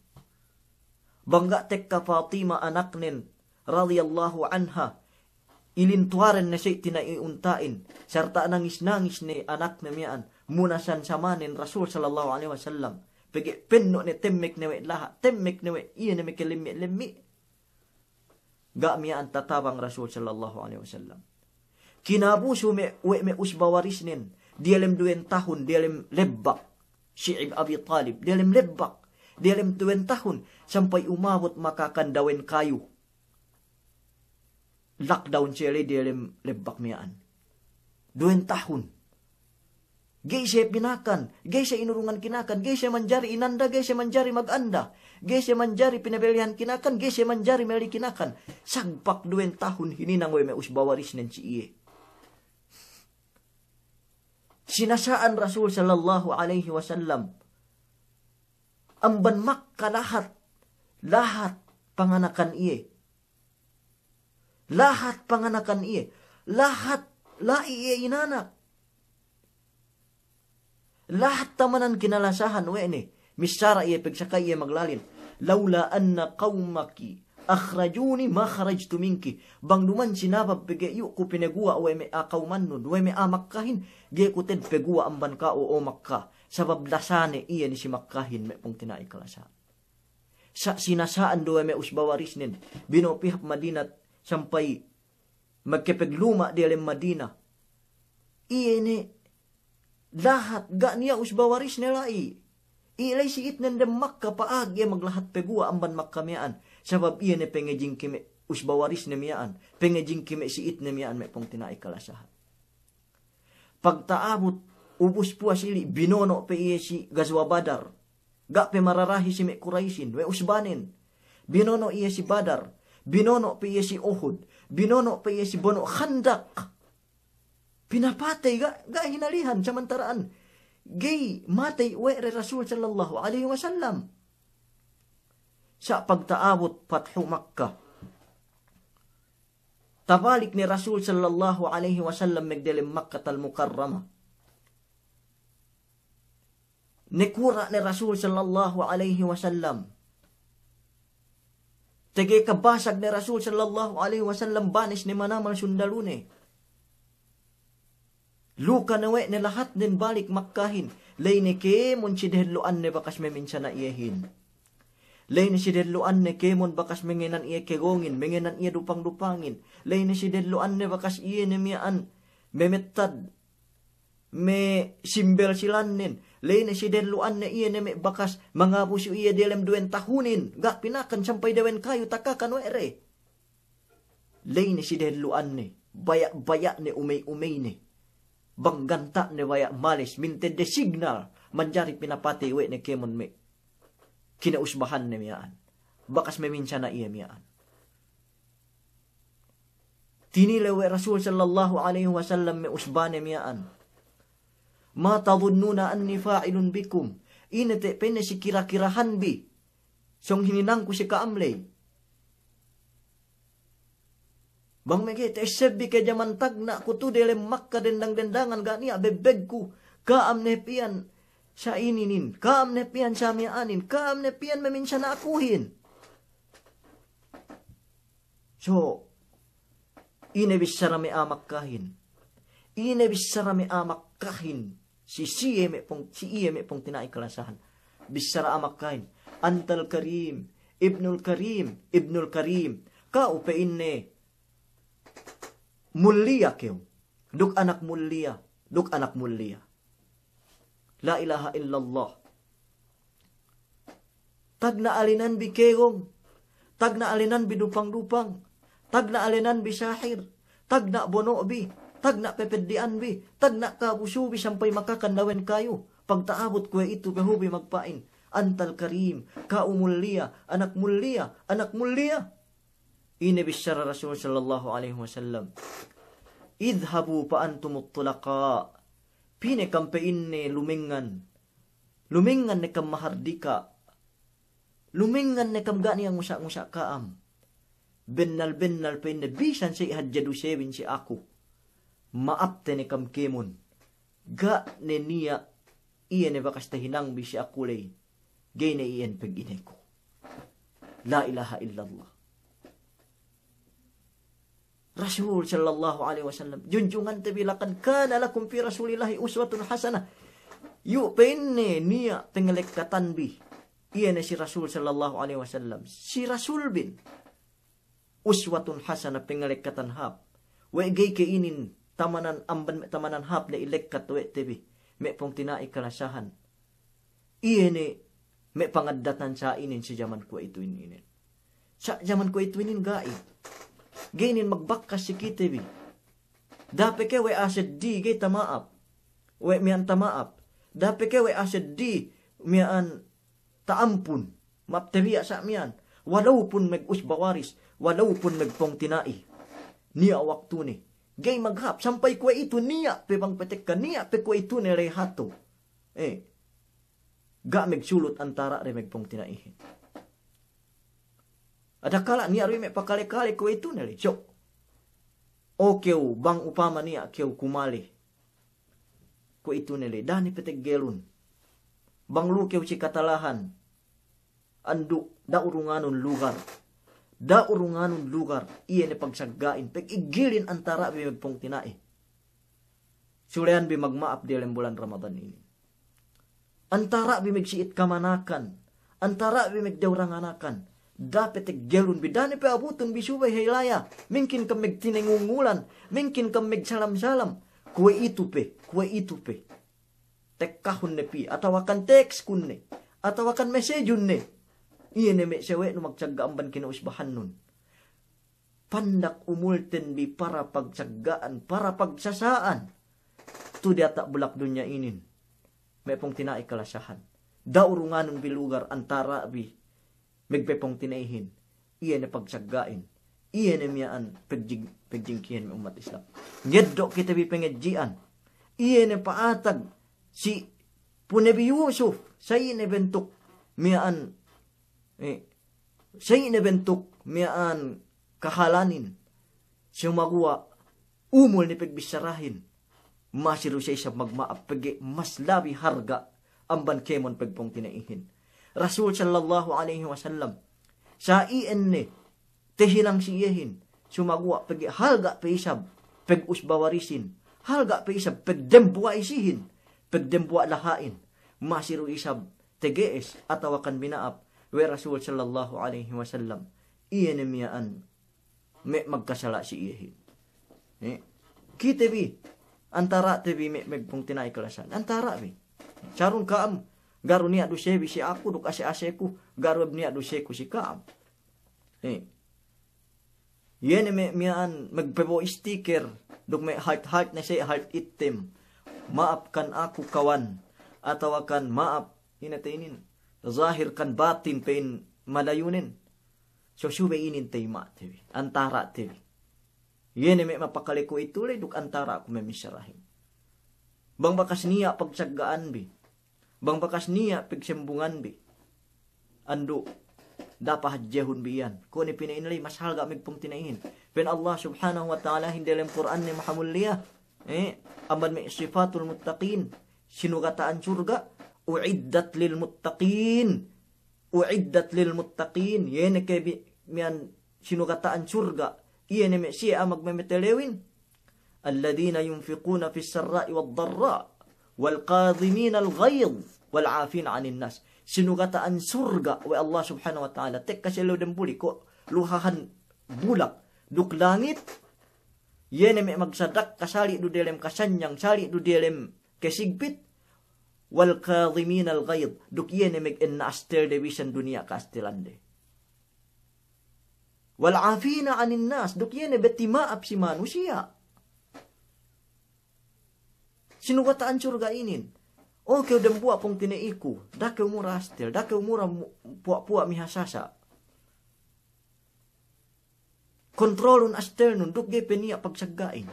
Bangga tekka Fatima anak nin, radiyallahu anha, ilintuaren na siya tinaiuntain, serta nangis-nangis ni anak nemiyaan, munasan samanin Rasul sallallahu alaihi wasallam. Pagi penno ni temmek newe laha, temmek newe iya ne mekelemi-lemi. Ga miyaan tatabang Rasul sallallahu alaihi wasallam. Kinabuso me usbawarisnin, dialem 2 tahun, dialem lebbak. Syi'ib Abi Talib, dialem lebbak. Dialem 2 tahun, sampai umabot makakandawin kayu. Lockdown siya dialem lebbak miyaan. 2 tahun. Gay siya pinakan, gay siya inurungan kinakan, gay siya manjari inanda, gay siya manjari maganda, gay siya manjari pinabelihan kinakan, gay siya manjari meli kinakan. Sagpak 2 tahun hininang may usbawaris nen si iye. Sinasaan Rasul sallallahu alaihi wasallam, amban Makkah lahat panganakan iye. Lahat panganakan iye. Lahat iye inanak. Lahat tamanan kinalasahan ni misara iya pagsakay iya maglalin. Laula anna qawmaki akhrajuni ma kharajtu minki. Bang duman sinabab pege yu ku pinegua we me akaw mannud, we me amakkahin, ge ku ted pegua amban ka o Makkah. Sabab dasane iya ni si Makkahin me pong tinai kalasa. Sa sinasaan do me usbawarisnin, binopihap Madinat sampai magkepegluma di alam Madinah. Iya ni lahat ga niya usbawaris nilai. Ilay siit nandang Makkah paagi maglahat pegua amban Makkamiaan. Sabab iya ni pengejing kime usbawaris na miyaan. Pengejing kime siit na miyaan may pong tinai kalasahan. Pagtaabot, ubus puas ili, binono pe iya si Gazwa Badar. Ga pe mararahi si me Quraisin, we usbanin. Binono iya si Badar. Binono pe iya si Uhud. Binono pe iya si Bono Khandak. Pinapatay ga hinalihan samantaraan. Gay matay we Rasul sallallahu alaihi wasallam. Sa pagtaabot Fathu Makkah, tabalik ni Rasul sallallahu alaihi wasallam magdalim Makkah al-Mukarramah. Nekura ni Rasul sallallahu alaihi wasallam. Tege kabasag ni Rasul sallallahu alaihi wasallam banis ni manamal sundalune. Luka na we ni lahat din balik Makkahin. Lay ni kemon si dehluan ni bakas meminsa na iyahin. Lay ni si dehluan ni kemon bakas mengenan iya kegongin, mengenan iya dupang-dupangin. Lay ni si dehluan ni bakas iya ni miyaan memetad, me simbel silanin. Lay ni si dehluan ni iya ni me bakas mangabus iya dalam 2 tahunin. Gak pinakan sampai dewen kayu takakan were. Lay ni si dehluan ni, bayak-bayak ni umay-umay ni. Bangganta ni waya malis, minted de signal, manjari pinapati we ni kemon me. Kinausbahan ni miyaan. Bakas meminsa na iya miyaan. Tinilewe Rasul sallallahu alaihi wasallam me usbane miyaan. Ma tadhunnuna anni fa'ilun bikum. Inete pene si kira-kirahan bi. Song hininang ko si kaamlay. Bang mege te sebi ke jaman tagna kutu delem Makkah dendang-dendangan gani bebeg ku kaam nepian sa ininin, kaam nepian sa mianin, kaam nepian meminsa na akuhin. So, inebis sarami amakkahin. Inebis sarami amakkahin. Si iye me pong tinaikalasahan. Bisara amakkahin. Antal Karim, Ibnul Karim, Ibnul Karim. Kaupein ne. Mulia kew. Duk anak mulia. Duk anak mulia. La ilaha illallah. Tag na alinan bi kegong. Tag na alinan bi dupang-dupang. Tag na alinan bi sahir. Tag na bono bi. Tag na pepedian bi. Tag na kabusu bi sampay makakandawen kayo. Pagtaabot ko ito behubi magpain. Antal Karim. Kaumulia. Anak mulia. Anak mulia. Inebisara Rasul sallallahu alaihi wasallam. Idhabu pa antumut tulaqa. Pine kampein ne lumingan. Lumingan ne kam mahardika. Lumingan ne kam gani ang musa-musa kaam. Bennal pa ne bisan si hadjadu sewin si aku. Maapte ne kam kemon. Ga ne niya iya ne bakas tahinang bi si akulay. Gay ne iyan pag-inay ko. La ilaha illallah. Rasul sallallahu alaihi wasallam junjungan tabilakan kana lakum fi rasulillahi uswatun hasanah. Yu penne niya pengelekatan bi. Iya na si Rasul sallallahu alaihi wasallam. Si Rasul bin uswatun hasanah pengelekatan hap. We gay keinin tamanan amban tamanan hap na ilekkat we tebi. Me pong tinai kalasahan. Iya ni me pangadatan sa inin si zaman ko ito inin. Sa zaman ko ito inin gai. Gainin magbakas si kitebi. Dape ke we ased di gay tamaap. We mian tamaap. Dape ke we ased di mian taampun. Mapteriya sa mian. Walau pun mag-usbawaris. Walau pun magpong tinai. Niya waktu ni. Gay maghap. Sampay ko ito niya. Pebang petek ka niya. Pe ko ito ni rehato. Ga magsulot antara re magpong tinaihin. Ada kala niya rin may pakali-kali ko ito nali. So, o kew, bang upama niya, kew kumali. Ko ito nali. Dani petek gelun. Bang lu kew si katalahan. Andu, daurunganon lugar. Da urunganong lugar, iyan ni pagsagain, pag-igilin antara bi magpong tinai. Sulayan bi magmaap di bulan Ramadan ini. Antara bi magsiit kamanakan, antara bi magdawranganakan, dapat iggelun bi dani pa abuton bi subay haylaya, mingkin kam magtinengungulan, mingkin kam magsalam-salam, kuwe itu pe. Tek kahun ne pi, atawakan teks kun ne, atawakan mesejun ne. Iyan may sewe no magtsagaan kinausbahan nun. Pandak umulten bi para pagtsagaan, para pagsasaan. Tu dia tak bulak dunya inin. May pong tinai kalasahan. Daurunganon bi lugar antara bi magpepong tinaihin. Iyan na pagsagain. Iyan na miyaan pagjingkihan may umat Islam. Ngeddo kita bi pengedjian. Iyan na paatag si Punebi Yusuf. Say inebentuk miyaan siya inebentuk miyaan kahalanin siya magawa umol ni pagbisarahin masiru siya sa magmaap pagi mas labi harga ang bankemon pagpong tinaihin. Rasul sallallahu alaihi wasallam sa ienne tehilang siyehin sumagawa pagi halga paisab pag-usbawarisin halga paisab pagdembuwa isihin pagdembuwa lahain masiru isab tegees atawakan binaap we Rasul sallallahu alaihi wasallam iyan miyaan may magkasala si iyahin. Kita bi antara tebi may magpong tinay kalasan antara bi charun kaam garo niya do sebi si ako duk ase ko garo niya do ko si kaam. Iyan may miyaan magpebo sticker duk may heart na siya heart item maapkan ako kawan atawakan maap inatainin zahir kan batin pain malayunin. So subay inin tayma tibi. Antara tibi. Yan may mapakaliko ituloy duk antara ako may misarahin. Bang bakas niya pagsagaan bi. Bang bakas niya pagsembungan bi. Ando dapat jehun bi yan. Kung ipinainlay mas halga magpong tinahin. Pen Allah subhanahu wa ta'ala hindi dalam Quran ni mahamulliya. Aman may sifatul muttaqin. Sinugataan surga. Uiddat lil muttaqin. Yan kay miyan sinugataan surga. Iyan may siya magmemetelewin. Alladhina yunfiquna fis sarra'i wad dharra wal qadhimina al ghayz wal 'afina 'anil nas. Sinugataan surga wa Allah subhanahu wa ta'ala tek kaselo dem buli ko luhahan bulak duk langit. Yan may magsadak kasali du delem kasanyang sali du delem kesigpit. Wal kadhimin al ghayz duk yene meg en aster division dunia kastilande wal afina anin nas duk yene betimaap si manusia sinugataan surga inin o keu dembua pong tineiku dakeu mura astel dakeu mura puak-puak mihasasa kontrolun aster nun duk ge penia pagsagain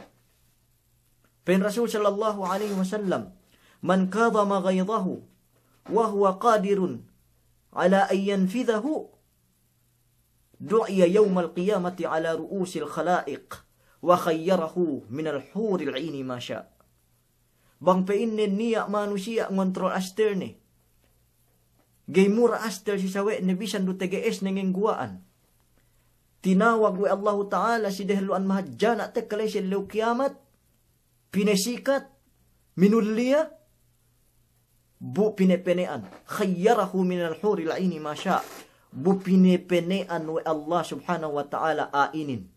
pen Rasul sallallahu alaihi wasallam man kadhama ghaydahu wa huwa qadirun ala an yanfidhahu du'iya yawm al-qiyamati ala ru'usi al-khalaiq wa khayyarahu min al-hur al-'aini ma sya. Bang peinen niya manusia ngontrol aster ni. Gaymura aster si sawe ne bisan du TGS nengengguaan. Tinawag wa Allah Ta'ala si dehluan mahajjana tekalay si lew kiamat. Pinesikat. Minulliya. Bu pinepenean. Khayyarahu min al-huri la'ini masya. Bu pinepenean wa Allah subhanahu wa ta'ala ainin.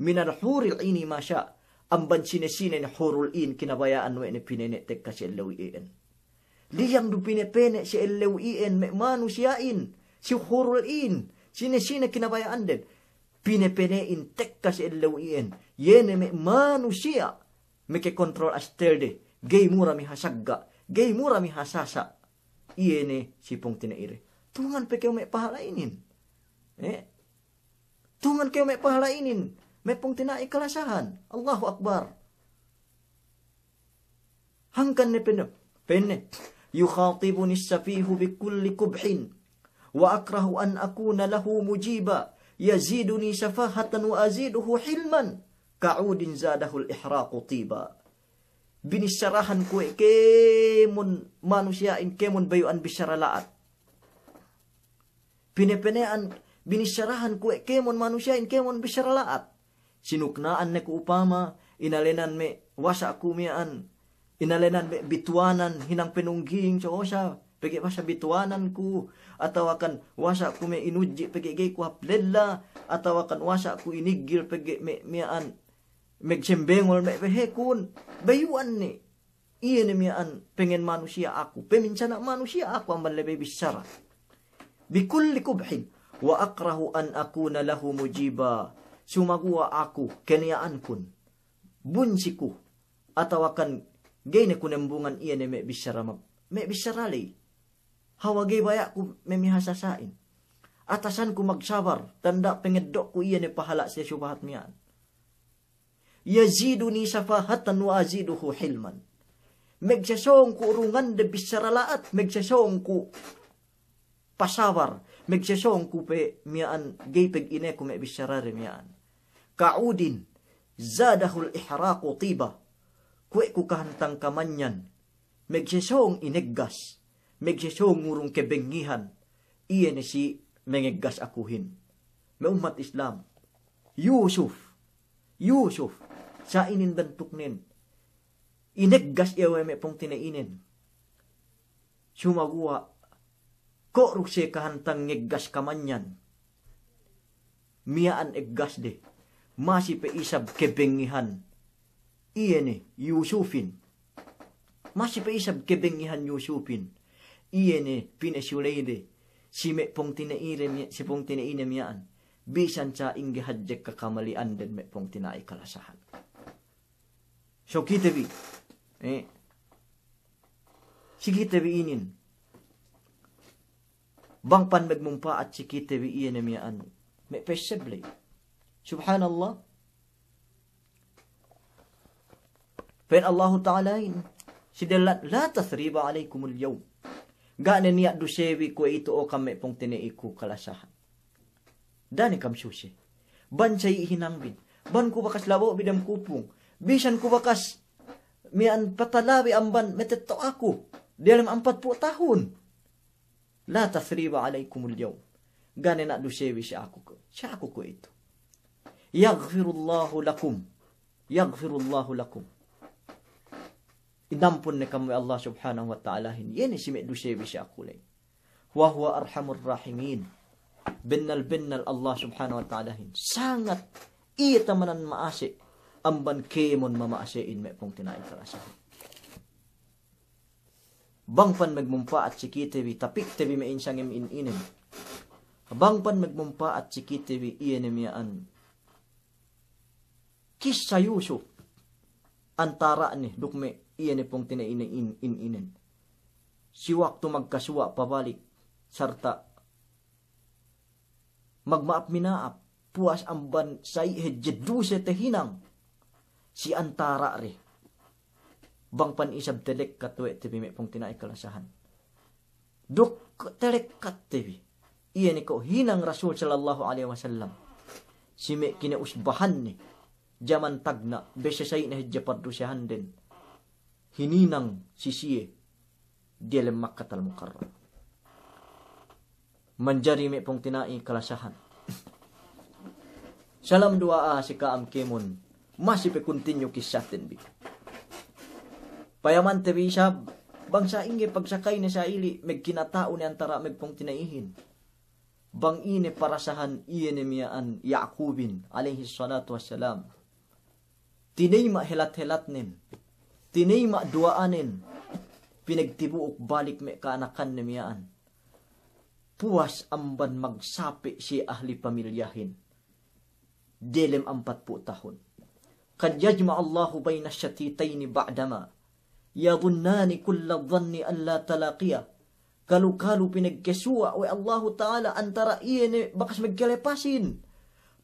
Min al-huri la'ini masya. Amban sinesine ni hurul in kinabayaan wa ni pinenetek ka si el-lewiin. Liyang du pinepene si el-lewiin me manusiain. Si hurul in. Sinesine kinabayaan din. Pinepenein tek ka si el-lewiin. Yene me manusia. Me ke kontrol asterde. Gay mura mi hasagga. Gay mura mi hasasa. Iyene sipong tinaire. Tungan pe kayo may pahalainin. Tungan kayo may pahalainin. May pong tinai kalasahan. Allahu Akbar. Hangkan ne penne. Yukhatibuni safihu bikulli kubhin. Wa akrahu an akuna lahu mujiba. Yaziduni safahatan wa aziduhu hilman. Ka'udin zadahul ihraqu tiba. Binisarahan ko kemon manusiain kemon bayuan bisaralaat. Pinepenean Binisyarahan ko kemon manusia kemon bisyaralaat. Sinuknaan ne ko upama, inalenan me wasa kumian, inalenan me bituanan hinang penungging so siya, pagi wasa bituanan ku, atau akan wasa ku me inuji pagi gay ku hapledla, atau akan wasa ku inigil pagi me mian, megsembengol me pehekun, bayuan ni, iya ni mian pengen manusia aku, pemincana manusia aku ang lebih bisyara. Bikulli kubhin, wa akrahu an akuna lahu mujiba, sumagua aku, keniyaan kun, bunsiku, atau akan gay na kunembungan iya ni me bisyarali. Hawa gay baya ku memihasasain. Atasan ku magsabar, tanda pengedok ku iya ni pahala siya syubahat miyan. Yaziduni safahatan wa aziduhu hilman. Megsasong ku urungan de bisyaralaat, megsasong ku pasabar, megsasong ku pe miyaan gay peg ine ku me bisyarari miyaan. Kaudin, zadahul ihraqu tiba, kue ku kahantang kamanyan, megsasong ineggas, megsasong ngurong kebengihan, iya ni si mengeggas akuhin. May umat Islam, Yusuf, sa inin bentuknin, ineggas iya me pong tinainin. Sumagua, koruk siya kahantang ngeggas kamanyan, miyaan eggas de, masih pe isab kebengihan, iya ni Yusufin. Masih pe isab kebengihan Yusufin. Iya ni pinesulede. Si me pong tinaire si pong tinaine miyaan. Bisan sa ingge hadjek kakamalian den me pong tinai kalasahan. So kita bi. Si kita bi inin. Bangpan magmumpa at si kita bi iya ni miyaan. Me peseble. Subhanallah. Fen Allah Ta'ala sidalat la tathriba alaikumul yawm. Gana niya dusewi ko ito o kami pong tineiku kalasahan. Dani kam susi. Ban say hinangbin. Ban ko bakas labo bidam kupong. Bisan ko bakas mian patalawi amban metetto ako. Dalam 40 tahun. La tathriba alaikumul yawm. Gana na dusewi siya ako ko. Siya ako ko ito. Yaghfirullahu lakum. Yaghfirullahu lakum. Inampun na kami Allah subhanahu wa ta'ala. Yan si medusyebi siya kulay. Wa huwa arhamur rahimin. Binnal Allah subhanahu wa ta'ala. Sangat iya tamanan maasi. Amban kemon mamaasiin may pong tinaing karasahan. Bangpan magmumpa at sikitewi. Tapik tewi may insang inin. Bangpan magmumpa at sikitewi. Iyan miyaan. Kisah Yusuf. Antara ni dukme iya ni pong tinainin. Si waktu magkaswa pabalik sarta magmaap minaap puas amban say hedjedu se tehinang si antara re bangpan isab telek katwe tebi me pong tinai kalasahan duk telek kat tebi iya ni ko hinang Rasul sallallahu alaihi wasallam si me kinausbahan ni jaman tagna besasay na hidjapad siya din hininang sisiye dialem Makkatal Mukarram manjari me pong tinai kalasahan salam dua si kaam kemon masih pe continue kisaten bi payaman tebi sab bangsa inge pagsakay ni sa ili megkinatao ni antara megpong tinaihin bang ine parasahan iye ni miyaan Yaqubin alaihi salatu wassalam tinayma helat-helat nin. Tinayma duaanin. Pinagtibuok balik me kaanakan ni miyaan. Puwas amban magsapi si ahli pamilyahin. Delem 40 tahun. Kad yajma Allahu bayna syatitayni ba'dama. Yadunnani kulla dhanni an la talaqiya. Kalu-kalu pinagkasuwa wa Allahu Ta'ala antara iyan bakas magkalepasin.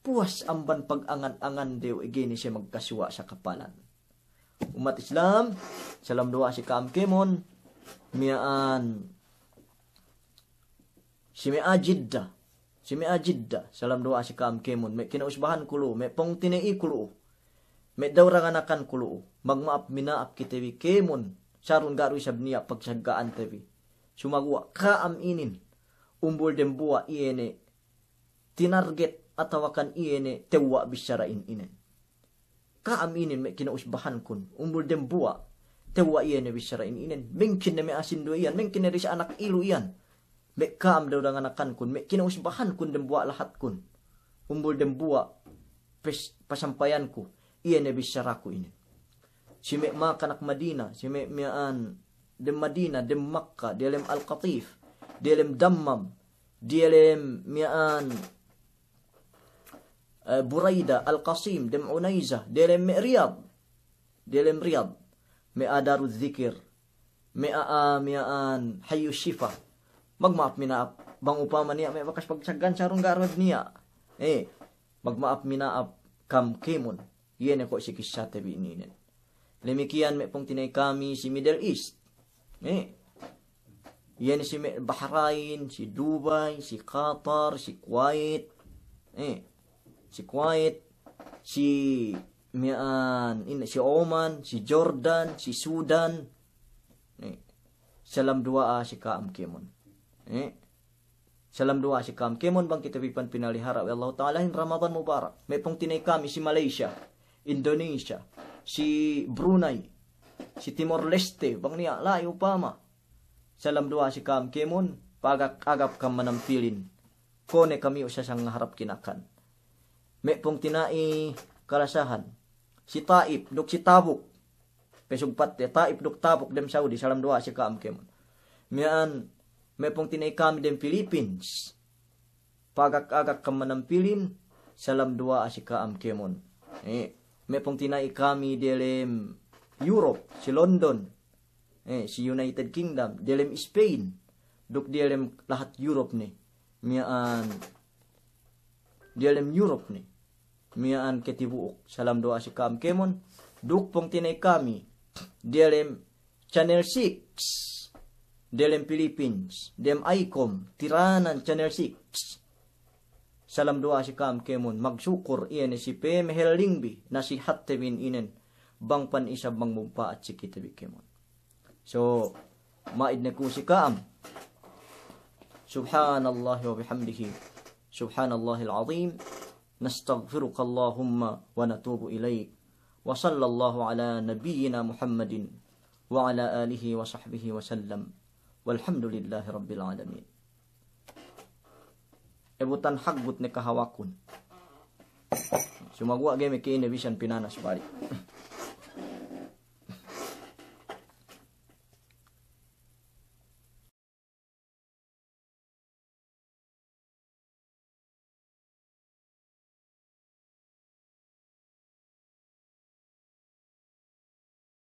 Puas amban pag-angan-angan dew igini siya magkaswa sa kapalan. Umat Islam, salam doa si kaam kemon, miyaan si mea jidda, salam doa si kaam kemon, may kinausbahan kulo, may pong tinai kulo, may dawranganakan kulo, magmaap minaap kitewi kemon, sarun garu isab niya pagsagaan tewi. Sumagwa kaam inin, umbol dembuwa iene, tinarget atawakan iyene tewa bisyarain inen. Kaam inen me kinausbahan kun, umbul dem buwa, tewa iyene bisyarain inen. Mungkin na me asin do iyan, mungkin na rin sa anak ilu iyan. Me kaam daw anakan kun, me kinausbahan kun dem buwa lahat kun. Umbul dem buwa, pasampayan ko, iyene bisyaraku inen. Si me makanak Madina, si me miaan dem Madina, dem Makkah, delem Al-Qatif, delem Dammam, delem miaan Buraida, Al-Qasim, dem Unaiza, delem Riyadh, delem Riyadh, me Daru Dzikir, me miaan Hayu Shifa. Magmaap minaap bang upama niya may bakas pagsagan sarong garod niya. Magmaap minaap kam kemon. Yen ko si kisate bininen. Lemikian me pong tinay kami si Middle East. Yen si Bahrain, si Dubai, si Qatar, si Kuwait. Si Kuwait, si si Oman, si Jordan, si Sudan. Salam dua si Kaam Kemon. Salam dua si Kaam Kemon bang kita pipan pinalihara wa Allah Ta'ala in Ramadan Mubarak. May pong tinay kami si Malaysia, Indonesia, si Brunei, si Timor Leste, bang niya, layo upama. Salam dua si Kaam Kemon, pagak-agap kam manampilin. Kone kami usya sang harap kinakan. May pong tinai kalasahan. Si Taib, duk si Tabuk. Pesugpat Taib, duk Tabuk, dem Saudi. Salam dua si Kaam Kemon. May pong tinai kami dem Philippines. Pagak-agak kam manampilin. Salam dua si Kaam Kemon. May pong tinai kami delem Europe, si London. Si United Kingdom, delem Spain. Duk delem lahat Europe ni. Delem Europe ni. Miaan ketibuok. Salam doa si Kaam Kemon. Duk pong tinay kami. Delem Channel 6. Delem Philippines. Dem ICOM. Tiranan Channel 6. Salam doa si Kaam Kemon. Magsukur iyan si PM Lingbi. Nasihat tebin inen. Bang pan isa bang mumpa at si Kitabi Kemon. So, maid na ko si Kaam. Subhanallah wa bihamdihi. Subhanallahil azim. نستغفرك اللهم ونتوب إليك وصلى الله على نبينا محمد وعلى آله وصحبه وسلم والحمد لله رب العالمين. Ebutan hagbut ne kahawakun. Sumagwa game kay inhibition pinanas bari.